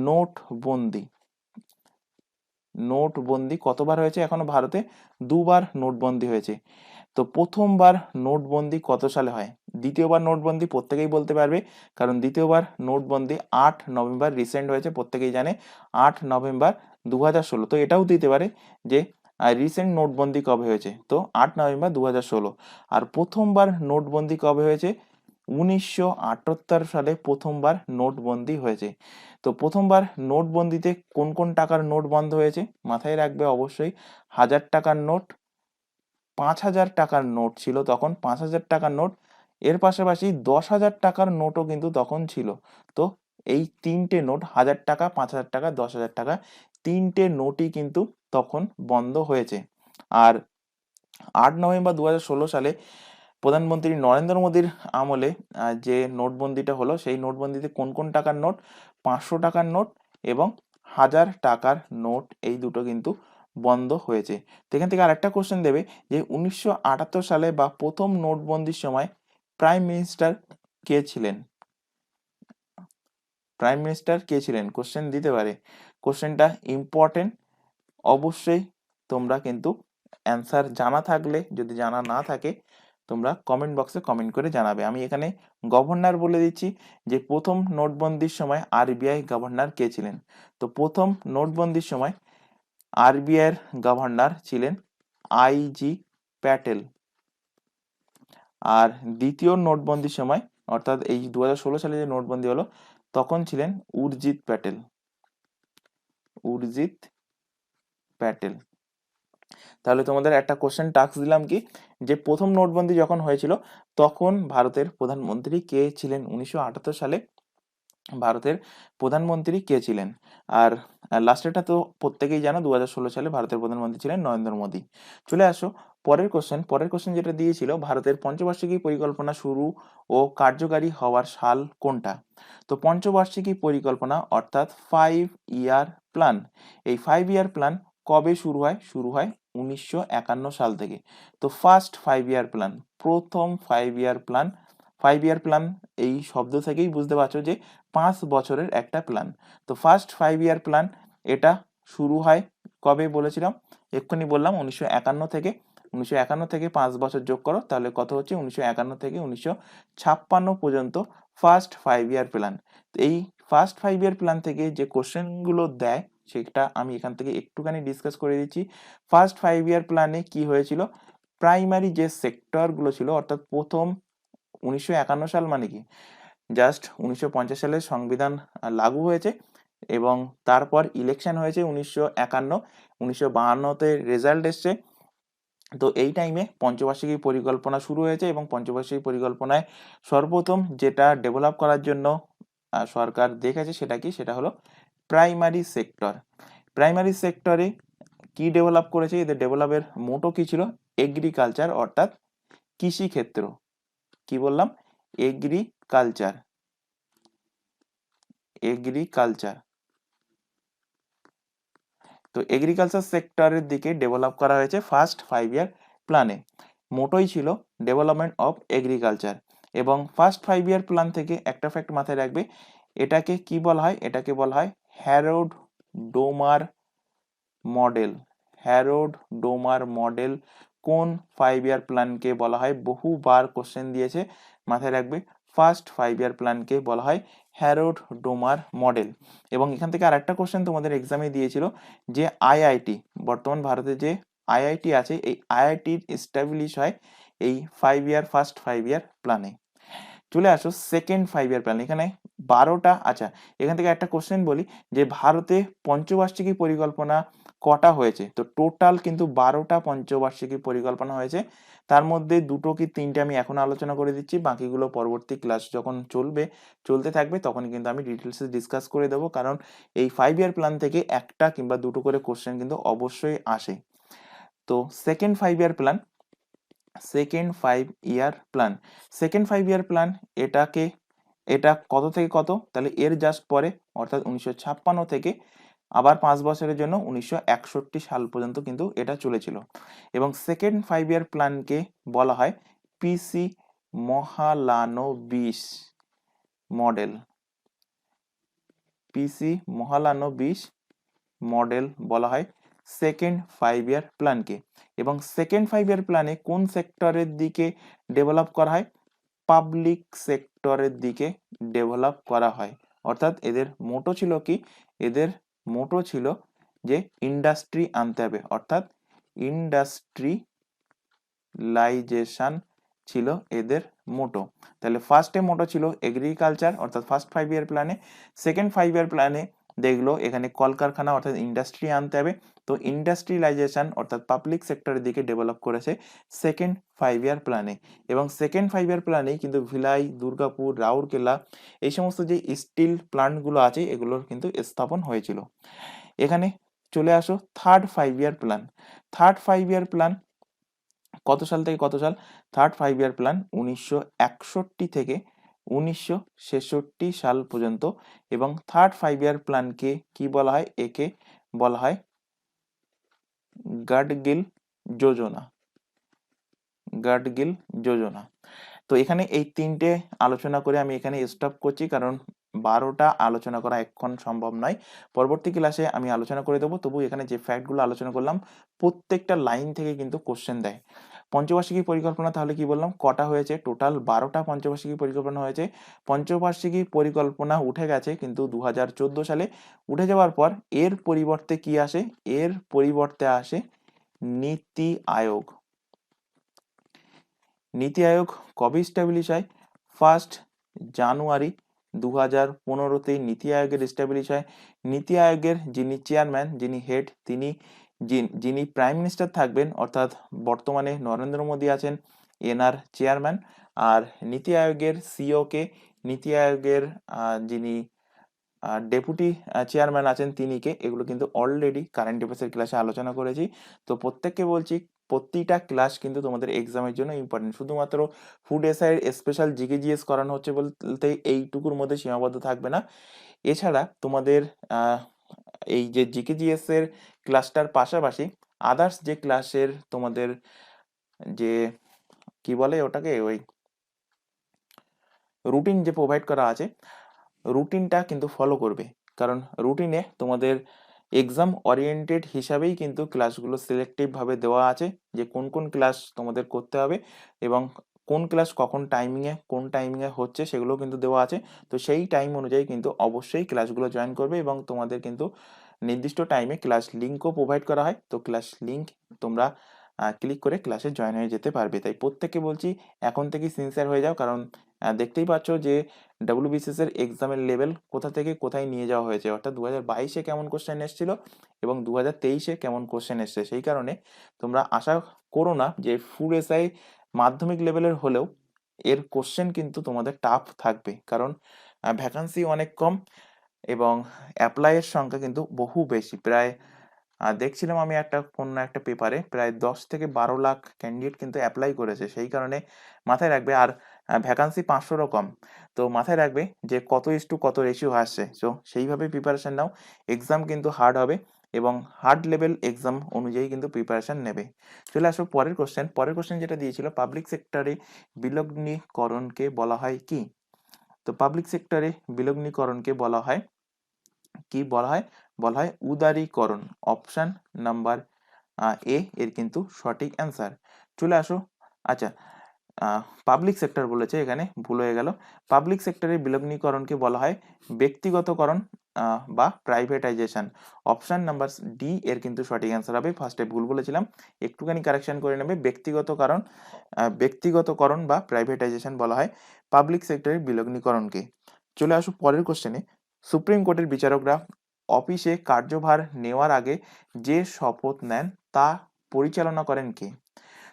[SPEAKER 1] নোটবন্দি, নোটবন্দি কতবার হয়েছে এখনো ভারতে? দুবার নোটবন্দি হয়েছে। তো প্রথমবার নোটবন্দি কত সালে হয়? দ্বিতীয়বার নোটবন্দি প্রত্যেকেই বলতে পারবে, কারণ দ্বিতীয়বার নোটবন্দি 8 নভেম্বর রিসেন্ট হয়েছে, প্রত্যেকেই জানে 8 নভেম্বর 2016। তো এটাও দিতে পারে যে রিসেন্ট নোটবন্দি কবে হয়েছে? তো 8 নভেম্বর 2016। আর প্রথমবার নোটবন্দি কবে হয়েছে? 1978 সালে প্রথমবার নোটবন্দি হয়েছে। তো প্রথমবার নোটবন্দিতে কোন কোন টাকার নোট বন্ধ হয়েছে? মাথায় রাখবে অবশ্যই 1000 টাকার নোট, 5000 টাকার নোট ছিল তখন, 5000 টাকার নোট, এর পাশাপাশি 10,000 টাকার নোটও কিন্তু তখন ছিল। তো এই তিনটে নোট, 1000 টাকা, 5000 টাকা, 10,000 টাকা, তিনটে নোটই কিন্তু তখন বন্ধ হয়েছে। আর 8 নভেম্বর 2016 সালে প্রধানমন্ত্রী নরেন্দ্র মোদীর আমলে যে নোটবন্দিটা হলো, সেই নোটবন্দিতে কোন কোন টাকার নোট? 500 টাকার নোট এবং 1000 টাকার নোট, এই দুটো কিন্তু বন্ধ হয়েছে। তো এখান থেকে আরেকটা কোশ্চেন দেবে যে 1978 সালে বা প্রথম নোটবন্দির সময় প্রাইম মিনিস্টার কে ছিলেন? প্রাইম মিনিস্টার কে ছিলেন? কোশ্চেন দিতে পারে, কোশ্চেনটা ইম্পর্টেন্ট, অবশ্যই তোমরা কিন্তু অ্যান্সার জানা থাকলে, যদি জানা না থাকে তোমরা কমেন্ট বক্সে কমেন্ট করে জানাবে। আমি এখানে গভর্নর বলে দিচ্ছি যে প্রথম নোটবন্দির সময় আরবিআই গভর্নর কে ছিলেন? তো প্রথম নোটবন্দির সময় আরবিআই এর গভর্নর ছিলেন আইজি প্যাটেল। আর দ্বিতীয় নোটবন্দির সময়, অর্থাৎ এই 2016 সালে যে নোটবন্দি হলো, তখন ছিলেন উর্জিত প্যাটেল, উর্জিত প্যাটেল। তাহলে তোমাদের একটা কোশ্চেন টাস্ক দিলাম কি, যে প্রথম নোটবন্দি যখন হয়েছিল তখন ভারতের প্রধানমন্ত্রী কে ছিলেন? 1978 সালে ভারতের প্রধানমন্ত্রী কে ছিলেন? আর লাস্টেরটা তো প্রত্যেকেই জানো, 2016 সালে ভারতের প্রধানমন্ত্রী ছিলেন নরেন্দ্র মোদী। চলে আসো পরের কোশ্চেন। পরের কোশ্চেন যেটা দিয়েছিল, ভারতের পঞ্চবার্ষিকী পরিকল্পনা শুরু ও কার্যকারী হওয়ার সাল কোনটা? তো পঞ্চবার্ষিকী পরিকল্পনা অর্থাৎ 5 ইয়ার প্ল্যান, এই 5 ইয়ার প্ল্যান কবে শুরু হয়? শুরু হয় 1951 সাল থেকে। তো ফার্স্ট 5 ইয়ার প্ল্যান প্রথম 5 ইয়ার প্ল্যান। 5 ইয়ার প্ল্যান এই শব্দ থেকেই বুঝতে পারছো যে 5 বছরের একটা প্ল্যান। তো ফার্স্ট 5 ইয়ার প্ল্যান এটা শুরু হয় কবে বলেছিলাম, এক্ষুনি বললাম 1951 থেকে। 1951 থেকে 5 বছর যোগ করো, তাহলে কত হচ্ছে 1951 থেকে 1956 পর্যন্ত ফার্স্ট 5 ইয়ার প্ল্যান। এই ফার্স্ট 5 ইয়ার প্ল্যান থেকে যে কোশ্চেনগুলো দেয় সেটা আমি এখান থেকে একটুখানি ডিসকাস করে দিচ্ছি। ফার্স্ট 5 ইয়ার প্ল্যানে কি হয়েছিল, প্রাইমারি যে সেক্টরগুলো ছিল, অর্থাৎ প্রথম 1951 সাল মানে কি, জাস্ট 1950 সালে সংবিধান লাগু হয়েছে এবং তারপর ইলেকশন হয়েছে 1951। 1952তে রেজাল্ট এসছে। তো এই টাইমে পঞ্চবার্ষিকী পরিকল্পনা শুরু হয়েছে এবং পঞ্চবার্ষিকী পরিকল্পনায় সর্বপ্রথম যেটা ডেভেলপ করার জন্য সরকার দেখেছে সেটা কি, সেটা হলো প্রাইমারি সেক্টর। প্রাইমারি সেক্টরে কি ডেভেলপ করেছে, এদের ডেভেলপের মোটো কি ছিল, এগ্রিকালচার অর্থাৎ কৃষি ক্ষেত্র। কি বললাম, এগ্রিকালচার। এগ্রিকালচার, তো এগ্রিকালচার সেক্টরের দিকে ডেভেলপ করা হয়েছে ফার্স্ট 5 ইয়ার প্ল্যানে। মোটোই ছিল ডেভেলপমেন্ট অফ এগ্রিকালচার। এবং ফার্স্ট 5 ইয়ার প্ল্যান থেকে একটা ফ্যাক্ট মাথায় রাখবে, এটাকে কি বলা হয়, এটাকে বলা হয় হ্যারোড ডোমার মডেল। হ্যারোড ডোমার মডেল কোন 5 ইয়ার প্ল্যানকে বলা হয়, বহুবার কোশ্চেন দিয়েছে, মাথায় রাখবে। ফার্স্ট 5 ইয়ার প্ল্যানকে বলা হয় হ্যারোড ডোমার মডেল। এবং এখান থেকে আরেকটা কোশ্চেন তোমাদের এক্সামে দিয়েছিল যে আইআইটি, বর্তমান ভারতে যে আইআইটি আছে, এই আইআইটির এস্টাবলিশ হয় এই 5 ইয়ার ফার্স্ট 5 ইয়ার প্ল্যানে। চলে আসো সেকেন্ড 5 ইয়ার প্ল্যান। এখানে 12টা, আচ্ছা এখান থেকে একটা কোশ্চেন বলি যে ভারতে পঞ্চবার্ষিকী পরিকল্পনা কটা হয়েছে, তো টোটাল কিন্তু 12টা পঞ্চবার্ষিকী পরিকল্পনা হয়েছে। তার মধ্যে 2টো কি 3টে আমি এখন আলোচনা করে দিচ্ছি, বাকিগুলো পরবর্তী ক্লাস যখন চলতে থাকবে তখন কিন্তু আমি ডিটেলসে ডিসকাস করে দেবো, কারণ এই 5 ইয়ার প্ল্যান থেকে একটা কিংবা দুটো করে কোশ্চেন কিন্তু অবশ্যই আসে। তো second 5 year plan, second 5 year plan, second 5 year plan এটা কত থেকে কত, তাহলে এর জাস্ট পরে অর্থাৎ 1956 থেকে আবার 5 বছরের জন্য 1961 সাল পর্যন্ত কিন্তু এটা চলেছিল। এবং সেকেন্ড 5 ইয়ার প্ল্যানকে বলা হয় পিসি মহালানোবিশ মডেল। পিসি মহালানোবিশ মডেল বলা হয় সেকেন্ড 5 ইয়ার প্ল্যানকে। এবং সেকেন্ড 5 ইয়ার প্ল্যানে কোন সেক্টরের দিকে ডেভেলপ করা হয়, পাবলিক সেক্টরের দিকে ডেভেলপ করা হয়। অর্থাৎ এদের মোটো ছিল কি, এদের মোটো ছিল যে ইন্ডাস্ট্রি আনতে হবে, অর্থাৎ ইন্ডাস্ট্রিলাইজেশন ছিল এদের মোটো। তাহলে ফার্স্টে মোটো ছিল এগ্রিকালচার অর্থাৎ ফার্স্ট 5 ইয়ার প্ল্যানে। সেকেন্ড 5 ইয়ার প্ল্যানে দেখলো এখানে কলকারখানা অর্থাৎ ইন্ডাস্ট্রি আনতে হবে, তো ইন্ডাস্ট্রিয়ালাইজেশন অর্থাৎ পাবলিক সেক্টরের দিকে ডেভেলপ করেছে সেকেন্ড 5 ইয়ার প্ল্যানে। এবং সেকেন্ড 5 ইয়ার প্ল্যানেই কিন্তু ভিলাই, দুর্গাপুর, রাউরকেলা এই সমস্ত যে স্টিল প্ল্যান্টগুলো আছে এগুলোর কিন্তু স্থাপন হয়েছিল। এখানে চলে আসো third 5 year plan. Third 5 year plan কত সাল থেকে কত সাল, থার্ড 5 ইয়ার প্ল্যান 1961 থেকে 1966 সাল পর্যন্ত। এবং থার্ড 5 ইয়ার প্ল্যানকে কি বলা হয়, একে বলা হয় গাডগিল যোজনা। গাডগিল যোজনা। তো এখানে এই তিনটে আলোচনা করে আমি এখানে স্টপ করছি, কারণ 12টা আলোচনা করা এখন সম্ভব নয়। পরবর্তী ক্লাসে আমি আলোচনা করে দেবো। তবু এখানে যে ফ্যাক্টগুলো আলোচনা করলাম প্রত্যেকটা লাইন থেকে কিন্তু কোশ্চেন দেয়। পঞ্চবার্ষিকী পরিকল্পনা তাহলে কি বললাম, কটা হয়েছে, টোটাল 12টা পঞ্চবার্ষিকী পরিকল্পনা হয়েছে। পঞ্চবার্ষিকী পরিকল্পনা উঠে গেছে কিন্তু 2014 সালে। উঠে যাওয়ার পর এর পরিবর্তে কি আসে, এর পরিবর্তে আসে নীতি আয়োগ। নীতি আয়োগ কবে স্টাবলিশ হয়, 1 জানুয়ারি 2015-তে নীতি আয়োগের স্টাবলিশ হয়। নীতি আয়োগের যিনি চেয়ারম্যান, যিনি হেড, যিনি প্রাইম মিনিস্টার থাকবেন, অর্থাৎ বর্তমানে নরেন্দ্র মোদী আছেন এনার চেয়ারম্যান। আর নীতি আয়োগের সিও কে, নীতি আয়োগের যিনি ডেপুটি চেয়ারম্যান আছেন তিনি কে, এগুলো কিন্তু অলরেডি কারেন্ট অ্যাফেয়ার্সের ক্লাসে আলোচনা করেছি। তো প্রত্যেককে বলছি প্রতিটা ক্লাস কিন্তু তোমাদের এক্সামের জন্য ইম্পর্টেন্ট। শুধুমাত্র ফুড এসআই এর স্পেশাল জিকে জিএস করানো হচ্ছে বলতে এইটুকুর মধ্যে সীমাবদ্ধ থাকবে না। এছাড়া তোমাদের এই যে জিকে জিএস এর ক্লাসটার পাশাপাশি আদার্স যে ক্লাসের তোমাদের যে কি বলে ওটাকে, ওই রুটিন যে প্রোভাইড করা আছে, রুটিনটা কিন্তু ফলো করবে। কারণ রুটিনে তোমাদের এক্সাম ওরিয়েন্টেড হিসাবেই কিন্তু ক্লাসগুলো সিলেক্টিভভাবে দেওয়া আছে, যে কোন কোন ক্লাস তোমাদের করতে হবে এবং কোন ক্লাস কখন টাইমিংয়ে কোন টাইমিংয়ে হচ্ছে সেগুলো কিন্তু দেওয়া আছে। তো সেই টাইম অনুযায়ী কিন্তু অবশ্যই ক্লাসগুলো জয়েন করবে এবং তোমাদের কিন্তু নির্দিষ্ট টাইমে ক্লাস লিঙ্কও প্রোভাইড করা হয়। তো ক্লাস লিঙ্ক তোমরা ক্লিক করে ক্লাসে জয়েন হয়ে যেতে পারবে। তাই প্রত্যেককে বলছি এখন থেকেই সিনসিয়ার হয়ে যাও, কারণ দেখতেই পাচ্ছ যে ডাব্লিউবিসিএস এর এক্সামের লেভেল কোথা থেকে কোথায় নিয়ে যাওয়া হয়েছে, অর্থাৎ 2022-এ কেমন কোশ্চেন এসেছিল এবং 2023-এ কেমন কোশ্চেন এসছে। সেই কারণে তোমরা আশা করো না যে ফুড এসআই মাধ্যমিক লেভেলের হলেও এর কোশ্চেন কিন্তু তোমাদের টাফ থাকবে, কারণ ভ্যাকান্সি অনেক কম এবং অ্যাপ্লাইয়ের সংখ্যা কিন্তু বহু বেশি। প্রায় দেখছিলাম আমি একটা পেপারে প্রায় 10 থেকে 12 লাখ ক্যান্ডিডেট কিন্তু অ্যাপ্লাই করেছে। সেই কারণে মাথায় রাখবে, আর ভ্যাকান্সি 500-রও কম। তো মাথায় রাখবে যে কত ইস্টু কত রেশিও আসছে, সো সেইভাবে প্রিপারেশন নাও। এক্সাম কিন্তু হার্ড হবে এবং হার্ড লেভেল এক্সাম অনুযায়ী কিন্তু প্রিপারেশন নেবে। চলে আসো পরের কোশ্চেন। পরের কোশ্চেন যেটা দিয়েছিল, পাবলিক সেক্টরে বিলগ্নীকরণকে বলা হয় কি? তো পাবলিক সেক্টরে বিলগ্নীকরণকে বলা হয় কি? বলা হয় উদারীকরণ। অপশন নাম্বার এ এর কিন্তু সঠিক অ্যান্সার। চলে আসো। আচ্ছা, পাবলিক সেক্টর বলেছে, এখানে ভুল হয়ে গেল। পাবলিক সেক্টরের বিলগ্নীকরণকে বলা হয় ব্যক্তিগতকরণ বা প্রাইভেটাইজেশন। অপশন নাম্বার ডি এর কিন্তু সঠিক অ্যান্সার হবে। ফার্স্টে ভুল বলেছিলাম, একটুখানি কারেকশন করে নেবে। ব্যক্তিগতকরণ বা প্রাইভেটাইজেশন বলা হয় পাবলিক সেক্টরের বিলগ্নীকরণকে। চলে আসো পরের কোশ্চেনে। সুপ্রিম কোর্টের বিচারকরা অফিসে কার্যভার নেওয়ার আগে যে শপথ নেন তা পরিচালনা করেন কে?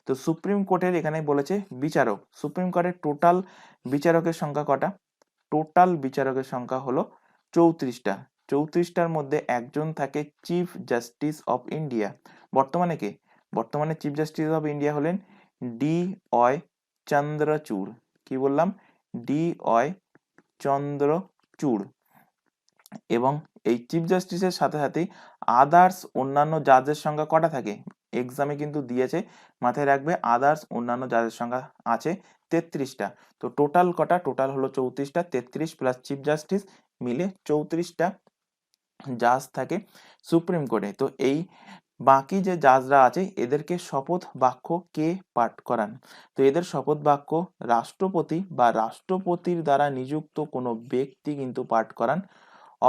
[SPEAKER 1] তো সুপ্রিম কোর্টের এখানে বলেছে বিচারক। সুপ্রিম কোর্টের টোটাল বিচারকের সংখ্যা কটা? টোটাল বিচারকের সংখ্যা হলো 34টা। 34টার মধ্যে একজন থাকে চিফ জাস্টিস অফ ইন্ডিয়া। বর্তমানে কে? বর্তমানে চিফ জাস্টিস অফ ইন্ডিয়া হলেন ডি ওয়াই চন্দ্রচূড়। কি বললাম? D Y Chandrachud. এবং এই চিফ জাস্টিসের সাথে সাথেই আদার্স অন্যান্য জাজের সংখ্যা কটা থাকে? এক্সামে কিন্তু দিয়েছে, মাথায় রাখবে আদার্স অন্যান্য জাজের সংখ্যা আছে 33টা। তো টোটাল কটা? টোটাল হলো 34টা। 33 প্লাস চিফ জাস্টিস মিলে 34টা জাজ থাকে সুপ্রিম কোর্টে। তো এই বাকি যে জাজরা আছে এদেরকে শপথ বাক্য কে পাঠ করান? তো এদের শপথ বাক্য রাষ্ট্রপতি বা রাষ্ট্রপতির দ্বারা নিযুক্ত কোনো ব্যক্তি কিন্তু পাঠ করান।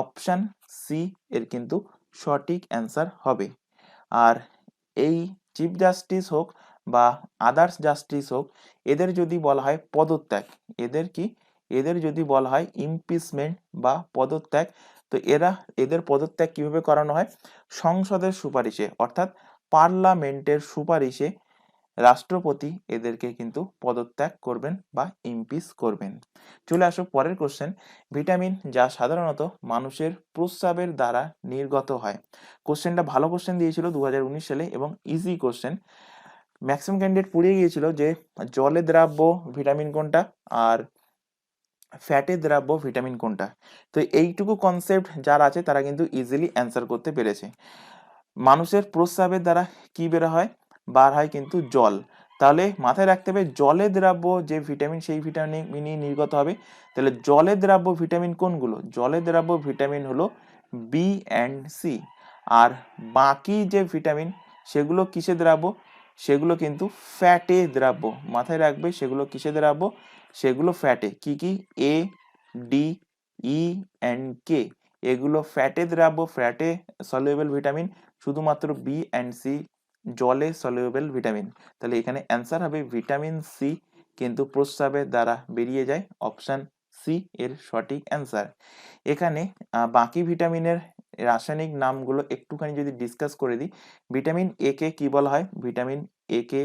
[SPEAKER 1] অপশন সি এর কিন্তু সঠিক অ্যান্সার হবে। আর এই চিফ জাস্টিস হোক বা আদার্স জাস্টিস হোক, এদের যদি বলা হয় পদত্যাগ, এদের যদি বলা হয় ইমপিচমেন্ট বা পদত্যাগ, তো এদের পদত্যাগ কিভাবে করানো হয়? সংসদের সুপারিশে, অর্থাৎ পার্লামেন্টের সুপারিশে রাষ্ট্রপতি এদেরকে কিন্তু পদত্যাগ করবেন বা ইমপিচ করবেন। চলে আসো পরের কোশ্চেন। ভিটামিন যা সাধারণত মানুষের প্রস্রাবের দ্বারা নির্গত হয়। কোশ্চেনটা ভালো কোশ্চেন দিয়েছিল 2019 সালে এবং ইজি কোশ্চেন। ম্যাক্সিমাম ক্যান্ডিডেট পুড়িয়ে গিয়েছিল যে জলে দ্রাব্য ভিটামিন কোনটা আর ফ্যাটে দ্রাব্য ভিটামিন কোনটা। তো এইটুকু কনসেপ্ট যারা আছে তারা কিন্তু ইজিলি অ্যান্সার করতে পেরেছে। মানুষের প্রস্রাবের দ্বারা কি বের হয়? বার হয় কিন্তু জল। তাহলে মাথায় রাখতে হবে জলে দ্রাব্য যে ভিটামিন সেই ভিটামিনই নির্গত হবে। তাহলে জলে দ্রাব্য ভিটামিন কোনগুলো? জলে দ্রাব্য ভিটামিন হলো বি অ্যান্ড সি। আর বাকি যে ভিটামিন সেগুলো কিসে দ্রাব্য? সেগুলো কিন্তু ফ্যাটে দ্রাব্য। মাথায় রাখবে সেগুলো কিসে দ্রাব্য? সেগুলো ফ্যাটে। কি কি? এ, ডি, ই অ্যান্ড কে, এগুলো ফ্যাটে দ্রাব্য, ফ্যাটে সলিউবল ভিটামিন। শুধুমাত্র বি অ্যান্ড সি জলে সলিউবল ভিটামিন। তাহলে এখানে অ্যান্সার হবে ভিটামিন সি কিন্তু প্রস্রাবের দ্বারা বেরিয়ে যায়। অপশন সি এর সঠিক অ্যান্সার। এখানে বাকি ভিটামিনের রাসায়নিক নামগুলো একটুখানি যদি ডিসকাস করে দিই। ভিটামিন এ কে কি বলা হয়? ভিটামিন এ কে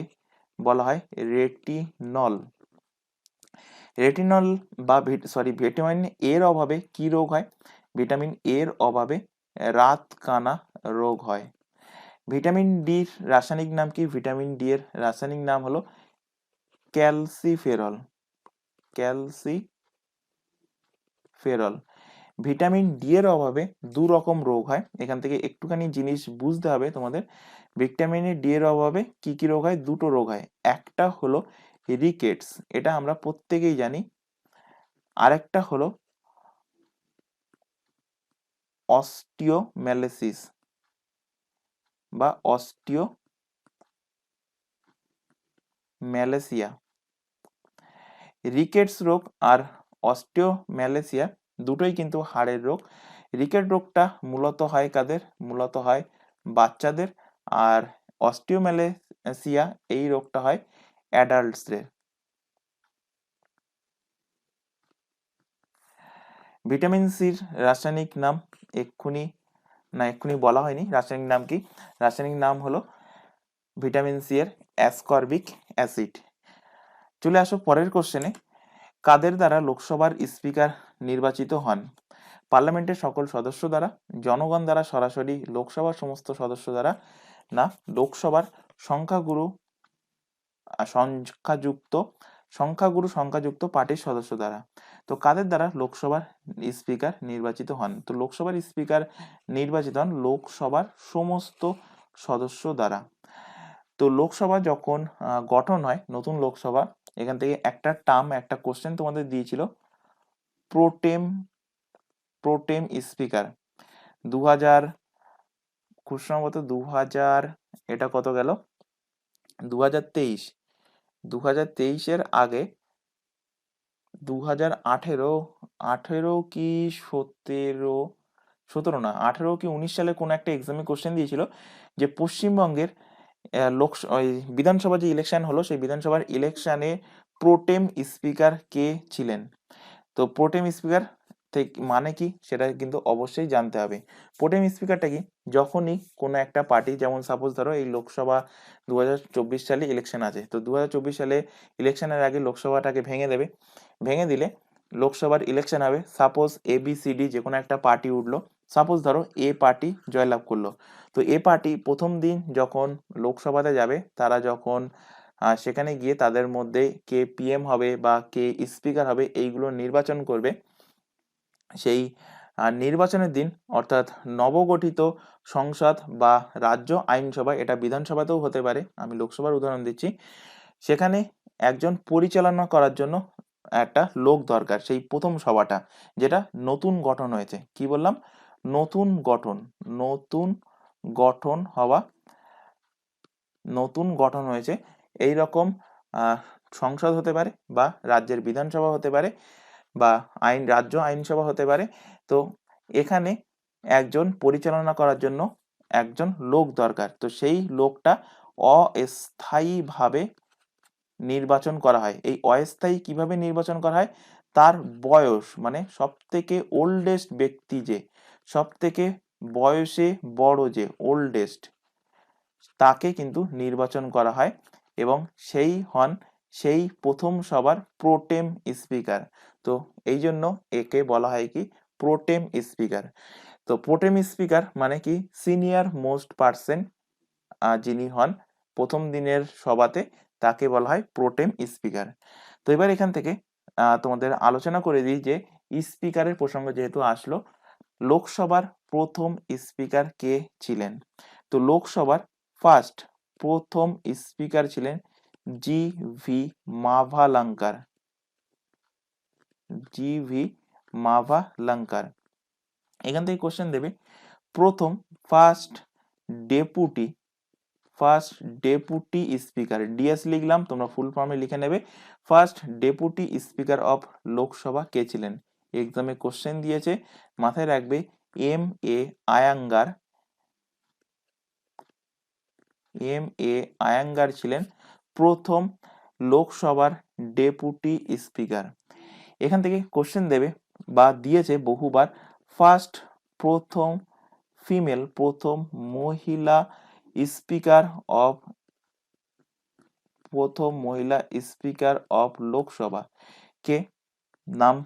[SPEAKER 1] বলা হয় রেটিনল। রেটিনল বা ভিটামিন এর অভাবে কি রোগ হয়? ভিটামিন এর অভাবে রাতকানা রোগ হয়। ভিটামিন ডির রাসায়নিক নাম কি? ভিটামিন ডি এর রাসায়নিক নাম হলো ক্যালসিফেরল। ক্যালসিফেরল। ভিটামিন ডি এর অভাবে দু রকম রোগ হয়। এখান থেকে একটুখানি জিনিস বুঝতে হবে তোমাদের। ভিটামিন ডি এর অভাবে কি কি রোগ হয়? দুটো রোগ হয়। একটা হলো রিকেটস, এটা আমরা প্রত্যেকেই জানি। আরেকটা হলো অস্টিওম্যালাইসিস বা অস্টিওম্যালাইসিয়া। রিকেটস রোগ আর অস্টিওম্যালাইসিয়া দুটোই কিন্তু হাড়ের রোগ। রিকেট রোগটা মূলত হয় কাদের? মূলত হয় বাচ্চাদের। আর অস্টিওম্যালাইসিয়া এই রোগটা হয় অ্যাডাল্টসদের। ভিটামিন সির রাসায়নিক নাম এক্ষুনি বলা হয়নি। রাসায়নিক নাম কি? রাসায়নিক নাম হলো ভিটামিন সি এর অ্যাসকর্বিক অ্যাসিড। চলে আসো পরের কোশ্চেনে। কাদের দ্বারা লোকসভার স্পিকার নির্বাচিত হন? পার্লামেন্টের সকল সদস্য দ্বারা, জনগণ দ্বারা, সরাসরি লোকসভার সমস্ত সদস্য দ্বারা, না লোকসভার সংখ্যাগুরু সংখ্যাযুক্ত পার্টির সদস্য দ্বারা। তো কাদের দ্বারা লোকসভার স্পিকার নির্বাচিত হন? তো লোকসভার স্পিকার নির্বাচিত হন লোকসভার সমস্ত সদস্য দ্বারা। তো লোকসভা যখন গঠন হয়, নতুন লোকসভা, এখান থেকে একটা কোশ্চেন তোমাদের দিয়েছিল, প্রোটেম স্পিকার 2000, খুব সম্ভবত 2000, এটা কত গেল 2023, 2023-এর আগে 2018 কি 17 না 18 কি 19 সালে কোন একটা এক্সামে কোশ্চেন দিয়েছিল যে পশ্চিমবঙ্গের ওই বিধানসভা যে ইলেকশন হলো, সেই বিধানসভার ইলেকশনে প্রোটেম স্পিকার কে ছিলেন। তো প্রোটেম স্পিকার মানে কি সেটা কিন্তু অবশ্যই জানতে হবে। প্রোটেম স্পিকারটা কি? যখনই কোনো একটা পার্টি, যেমন সাপোজ ধরো এই লোকসভা 2024 সালে ইলেকশন আছে, তো 2024 সালে ইলেকশনের আগে লোকসভাটাকে ভেঙে দেবে। ভেঙে দিলে লোকসভার ইলেকশন হবে। সাপোজ ABCD যে কোনো একটা পার্টি উঠলো। সাপোজ ধরো এ পার্টি জয়লাভ করলো। তো এ পার্টি প্রথম দিন যখন লোকসভাতে যাবে, তারা যখন সেখানে গিয়ে তাদের মধ্যে কে PM হবে বা কে স্পিকার হবে এইগুলো নির্বাচন করবে। সেই নির্বাচনের দিন, অর্থাৎ নবগঠিত সংসদ বা রাজ্য আইনসভা, এটা বিধানসভাতেও হতে পারে, আমি লোকসভার উদাহরণ দিচ্ছি, সেখানে একজন পরিচালনা করার জন্য একটা লোক দরকার। সেই প্রথম সভাটা যেটা নতুন গঠন হয়েছে, কি বললাম? নতুন গঠন হওয়া, নতুন গঠন হয়েছে এই রকম সংসদ হতে পারে, বা রাজ্যের বিধানসভা হতে পারে, বা রাজ্য আইনসভা হতে পারে। তো এখানে একজন পরিচালনা করার জন্য একজন লোক দরকার। তো সেই লোকটা অস্থায়ীভাবে নির্বাচন করা হয়। এই অস্থায়ী কিভাবে নির্বাচন করা হয়? তার বয়স, মানে সব থেকে ওল্ডেস্ট ব্যক্তি, যে সব থেকে বয়সে বড়, যে ওল্ডেস্ট, তাকে কিন্তু নির্বাচন করা হয় এবং সেই প্রথম সবার প্রোটেম স্পিকার। তো এই জন্য একে বলা হয় কি? প্রোটেম স্পিকার। তো প্রোটেম স্পিকার মানে কি? সিনিয়র মোস্ট পার্সন যিনি হন প্রথম দিনের সভাতে, তাকে বলা হয় প্রোটেম স্পিকার। তো এবার এখান থেকে তোমাদের আলোচনা করে দিই যে স্পিকারের প্রসঙ্গ যেহেতু আসলো, লোকসভার প্রথম স্পিকার কে ছিলেন? তো লোকসভার প্রথম স্পিকার ছিলেন GV মাভালাঙ্কার। GV মাভালাঙ্কার। এখান থেকে কোশ্চেন দেবে, প্রথম ফার্স্ট ডেপুটি স্পিকার, DS লিখলাম, তোমরা ফুল ফর্মে লিখে নেবে, first deputy speaker of Lok Sabha কে ছিলেন? এক্সামে কোশ্চেন দিয়েছে, মাথায় রাখবে MA আয়াঙ্গার ছিলেন প্রথম লোকসভার ডেপুটি স্পিকার। এখান থেকে কোশ্চেন দেবে বা দিয়েছে বহুবার, প্রথম মহিলা স্পিকার অফ লোকসভা কে? নাম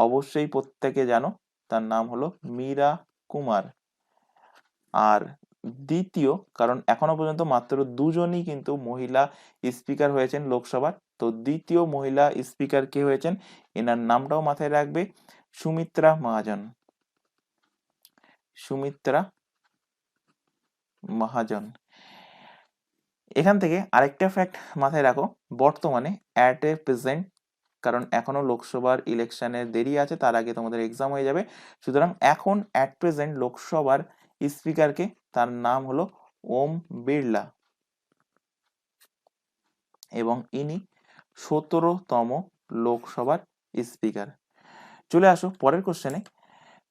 [SPEAKER 1] অবশ্যই প্রত্যেকে জানো, তার নাম হলো মীরা কুমার। আর দ্বিতীয়, কারণ এখনো পর্যন্ত মাত্র দুজনই কিন্তু মহিলা স্পিকার হয়েছেন লোকসভার, তো দ্বিতীয় মহিলা স্পিকার কে হয়েছেন, এনার নামটাও মাথায় রাখবে, সুমিত্রা মহাজন। এখান থেকে আরেকটা ফ্যাক্ট মাথায় রাখো, বর্তমানে অ্যাট এ প্রেজেন্ট, কারণ এখনো লোকসভার ইলেকশনের দেরি আছে, তার আগে তোমাদের এক্সাম হয়ে যাবে, সুতরাং এখন অ্যাট প্রেজেন্ট লোকসভার স্পিকারকে, তার নাম হলো ওম বিড়লা, এবং ইনি 17তম লোকসভার স্পিকার। চলে আসো পরের কোশ্চেনে।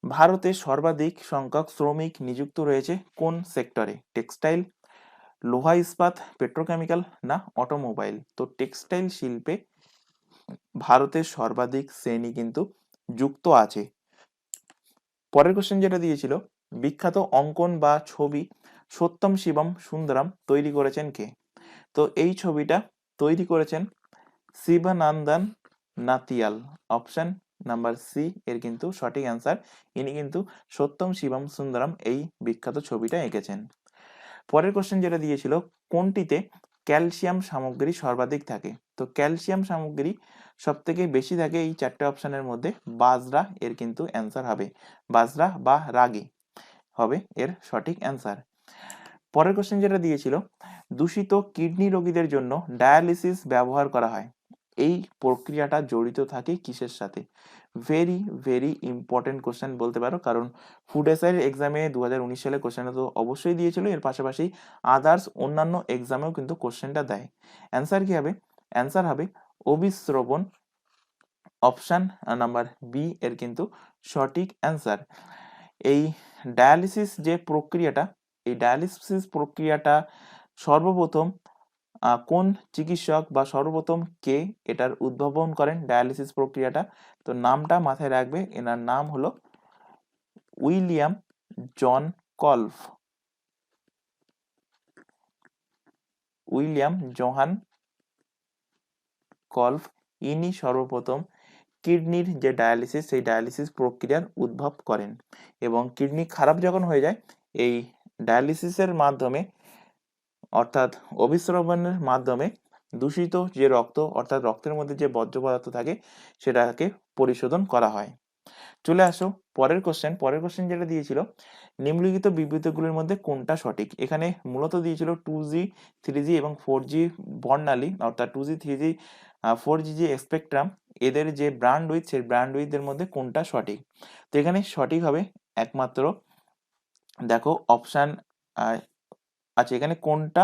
[SPEAKER 1] ভারতে সর্বাধিক সংখ্যক শ্রমিক নিযুক্ত রয়েছে কোন সেক্টরে? টেক্সটাইল, লোহা ইস্পাত, পেট্রোকেমিক্যাল না অটোমোবাইল? তো টেক্সটাইল শিল্পে ভারতের সর্বাধিক শ্রেণী কিন্তু যুক্ত আছে। পরের কোশ্চেন যেটা দিয়েছিল, বিখ্যাত অঙ্কন বা ছবি সত্যম শিবম সুন্দরম তৈরি করেছেন কে? তো এই ছবিটা তৈরি করেছেন শিবানন্দন নাতিয়াল। অপশন নাম্বার সি এর কিন্তু সঠিক অ্যান্সার। ইনি কিন্তু সত্যম শিবম সুন্দরম এই বিখ্যাত ছবিটা এঁকেছেন। পরের কোশ্চেন যেটা দিয়েছিল, কোনটিতে ক্যালসিয়াম সামগ্রী সর্বাধিক থাকে? তো ক্যালসিয়াম সামগ্রী সব থেকে বেশি থাকে এই চারটে অপশনের মধ্যে বাজরা এর কিন্তু অ্যান্সার হবে, বাজরা বা রাগি হবে এর সঠিক অ্যান্সার। পরের কোশ্চেন যেটা দিয়েছিল, দূষিত কিডনি রোগীদের জন্য ডায়ালিসিস ব্যবহার করা হয়, এই প্রক্রিয়াটা জড়িত থাকে কিসের সাথে? ভেরি ভেরি ইম্পর্টেন্ট কোশ্চেন বলতে পারো, কারণ ফুড এসআই এক্সামে 2019 সালে কোশ্চেনটা তো অবশ্যই দিয়েছিল, এর পাশাপাশি আদার্স অন্যান্য এক্সামেও কিন্তু কোশ্চেনটা দেয়। অ্যান্সার কি হবে? অ্যান্সার হবে অভিস্রবণ। অপশন নাম্বার বি এর কিন্তু সঠিক অ্যান্সার। এই ডায়ালিসিস যে প্রক্রিয়াটা, এই ডায়ালিসিস প্রক্রিয়াটা সর্বপ্রথম কোন চিকিৎসক বা সর্বপ্রথম কে এটার উদ্ভাবন করেন ডায়ালিসিস প্রক্রিয়াটা? তো নামটা মাথায় রাখবে, এনার নাম হলো উইলিয়াম জন কলফ। উইলিয়াম জোহান কলফ, ইনি সর্বপ্রথম কিডনির যে ডায়ালিসিস সেই ডায়ালিসিস প্রক্রিয়ার উদ্ভব করেন। এবং কিডনি খারাপ যখন হয়ে যায়, এই ডায়ালিসিসের মাধ্যমে অর্থাৎ অভিস্রবণের মাধ্যমে দূষিত যে রক্ত, অর্থাৎ রক্তের মধ্যে যে বর্জ্য পদার্থ থাকে সেটাকে পরিশোধন করা হয়। চলে আসো পরের কোশ্চেন। পরের কোশ্চেন যেটা দিয়েছিল, নিম্নলিখিত বিবৃতিগুলির মধ্যে কোনটা সঠিক? এখানে মূলত দিয়েছিল 2G 3G এবং 4G বর্ণালী, অর্থাৎ 2G 3G 4G যে স্পেকট্রাম, এদের যে ব্র্যান্ড উইথ, সেই ব্র্যান্ড উইথের মধ্যে কোনটা সঠিক? তো এখানে সঠিক হবে একমাত্র, দেখো অপশান আচ্ছা এখানে কোনটা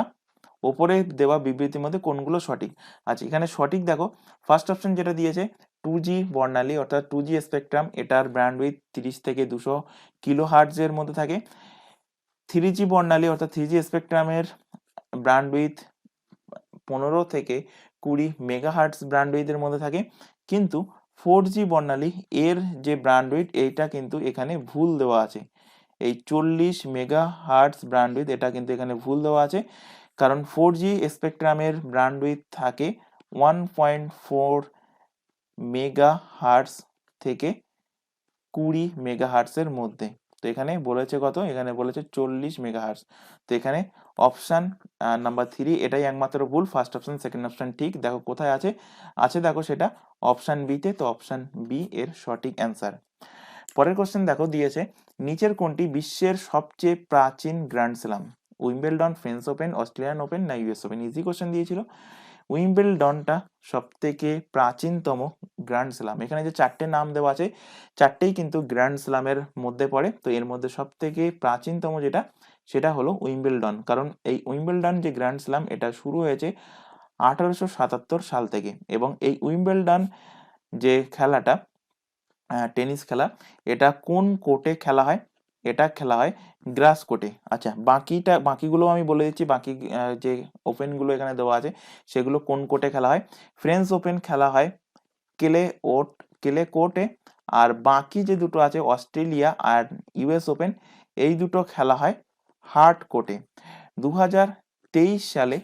[SPEAKER 1] ওপরে দেওয়া বিবৃতির মধ্যে কোনগুলো সঠিক? আচ্ছা এখানে সঠিক দেখো, ফার্স্ট অপশন যেটা দিয়েছে 2G বর্ণালী অর্থাৎ 2G স্পেকট্রাম, এটার ব্যান্ডউইথ 30 থেকে 200 কিলো হার্টজের মধ্যে থাকে। 3G বর্ণালী অর্থাৎ 3G স্পেকট্রামের ব্যান্ডউইথ 15 থেকে 20 মেগাহার্টজ ব্যান্ডউইথের মধ্যে থাকে। কিন্তু 4G বর্ণালী এর যে ব্যান্ডউইথ এইটা কিন্তু এখানে ভুল দেওয়া আছে, এই 40 মেগাহার্টজ ব্যান্ডউইথ এটা কিন্তু এখানে ভুল দেওয়া আছে, কারণ 4G স্পেকট্রামের ব্যান্ডউইথ থাকে 1.4 মেগাহার্টজ থেকে 20 মেগাহার্টজের মধ্যে। তো এখানে বলেছে কত? এখানে বলেছে 40 মেগাহার্টজ। তো এখানে অপশন নাম্বার 3 এটাই একমাত্র ভুল, ফার্স্ট অপশন সেকেন্ড অপশন ঠিক। দেখো কোথায় আছে, আছে দেখো সেটা অপশন বি তে। তো অপশন বি এর সঠিক অ্যান্সার। পরের কোশ্চেন দেখো দিয়েছে, নিচের কোনটি বিশ্বের সবচেয়ে প্রাচীন grand slam? Wimbledon, French open, Australian open না ইউএস ওপেন? ইজি কোশ্চেন দিয়েছিল। উইম্বেলডনটা সব থেকে প্রাচীনতম গ্র্যান্ড স্ল্যাম। এখানে যে চারটে নাম দেওয়া আছে চারটেই কিন্তু গ্র্যান্ড স্ল্যামের মধ্যে পড়ে। তো এর মধ্যে সব থেকে প্রাচীনতম যেটা সেটা হলো উইম্বেলডন, কারণ এই উইম্বেলডন যে গ্র্যান্ড স্ল্যাম এটা শুরু হয়েছে 1877 সাল থেকে। এবং এই উইম্বেলডন যে খেলাটা, টেনিস খেলা, এটা কোন কোর্টে খেলা হয়? এটা খেলা হয় গ্রাস কোর্টে। আচ্ছা বাকিগুলো আমি বলে দিচ্ছি, বাকি যে ওপেনগুলো এখানে দেওয়া আছে সেগুলো কোন কোর্টে খেলা হয়। ফ্রেঞ্চ ওপেন খেলা হয় কেলে ওট কেলে কোর্টে, আর বাকি যে দুটো আছে অস্ট্রেলিয়া আর ইউএস ওপেন, এই দুটো খেলা হয় হার্ট কোর্টে। 2023 সালে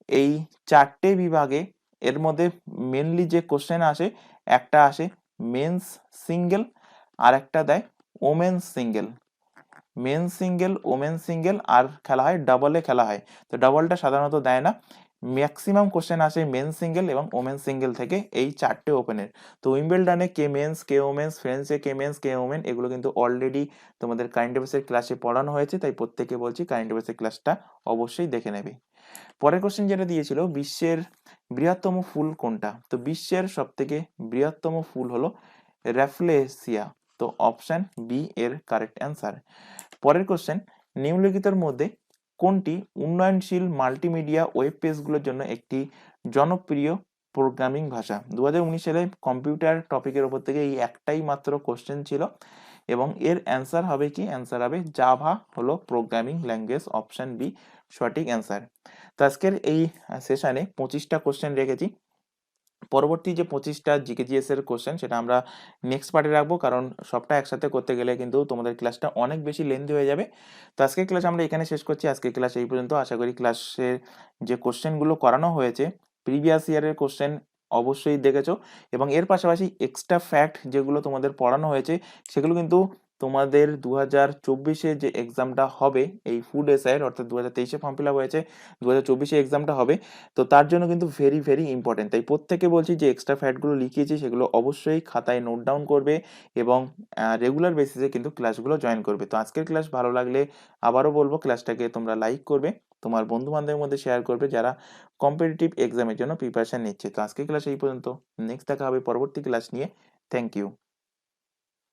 [SPEAKER 1] এই চারটে বিভাগে এর মধ্যে মেনলি যে কোশ্চেন আসে, একটা আসে মেন্স সিঙ্গেল, আর একটা দেয় women's single. Men single, women single আর খেলা হয় ডাবলে খেলা হয়। তো ডাবলটা সাধারণত দেয় না, ম্যাক্সিমাম কোশ্চেন আসে মেন সিঙ্গেল এবং ওমেন সিঙ্গেল থেকে এই চারটে ওপেনের। তো উইম্বেলডনে কে মেন্স কে ওমেন্স, ফ্রেন্সে কে মেন্স কে ওমেন, এগুলো কিন্তু অলরেডি তোমাদের কারেন্ট অ্যাফেয়ার্সের ক্লাসে পড়ানো হয়েছে, তাই প্রত্যেকে বলছি কারেন্ট অ্যাফেয়ার্সের ক্লাসটা অবশ্যই দেখে নেবে। পরের কোশ্চেন যেটা দিয়েছিল, বিশ্বের বৃহত্তম ফুল কোনটা? তো বিশ্বের সব থেকে বৃহত্তম ফুল হলো র্যাফলেসিয়া। তো অপশন বি এর কারেক্ট অ্যান্সার। পরের কোশ্চেন, নিম্নলিখিতের মধ্যে কোনটি উন্নয়নশীল মাল্টিমিডিয়া ওয়েব পেজগুলোর জন্য একটি জনপ্রিয় প্রোগ্রামিং ভাষা? 2019 সালে কম্পিউটার টপিকের উপর থেকে এই একটাই মাত্র কোশ্চেন ছিল এবং এর অ্যান্সার হবে কি? অ্যান্সার হবে জাভা হলো প্রোগ্রামিং ল্যাঙ্গুয়েজ, অপশন বি সঠিক অ্যান্সার। তো আজকের এই সেশনে 25টা কোশ্চেন রেখেছি। পরবর্তী যে 25টা জিকেজিএস এর কোশ্চেন সেটা আমরা নেক্সট পার্টে রাখবো, কারণ সবটা একসাথে করতে গেলে কিন্তু তোমাদের ক্লাসটা অনেক বেশি লেন্থি হয়ে যাবে। তো আজকের ক্লাস আমরা এখানে শেষ করছি। আজকের ক্লাস এই পর্যন্ত। আশা করি ক্লাসের যে কোশ্চেনগুলো করানো হয়েছে প্রিভিয়াস ইয়ারের কোশ্চেন অবশ্যই দেখেছো, এবং এর পাশাপাশি এক্সট্রা ফ্যাক্ট যেগুলো তোমাদের পড়ানো হয়েছে সেগুলো কিন্তু তোমাদের 2024-এ যে এক্সামটা হবে এই ফুড এসআইয়ের, অর্থাৎ 2023-এ ফর্ম ফিল আপ হয়েছে, 2024-এ এক্সামটা হবে, তো তার জন্য কিন্তু ভেরি ভেরি ইম্পর্টেন্ট। তাই প্রত্যেকে বলছি যে এক্সট্রা ফ্যাক্টগুলো লিখিয়েছি সেগুলো অবশ্যই খাতায় নোট ডাউন করবে এবং রেগুলার বেসিসে কিন্তু ক্লাসগুলো জয়েন করবে। তো আজকের ক্লাস ভালো লাগলে আবারও বলবো ক্লাসটাকে তোমরা লাইক করবে, তোমার বন্ধু বান্ধবের মধ্যে শেয়ার করবে যারা কম্পিটিটিভ এক্সামের জন্য প্রিপারেশন নিচ্ছে। তো আজকের ক্লাস এই পর্যন্ত। নেক্সট দেখা হবে পরবর্তী ক্লাস নিয়ে। Thank you.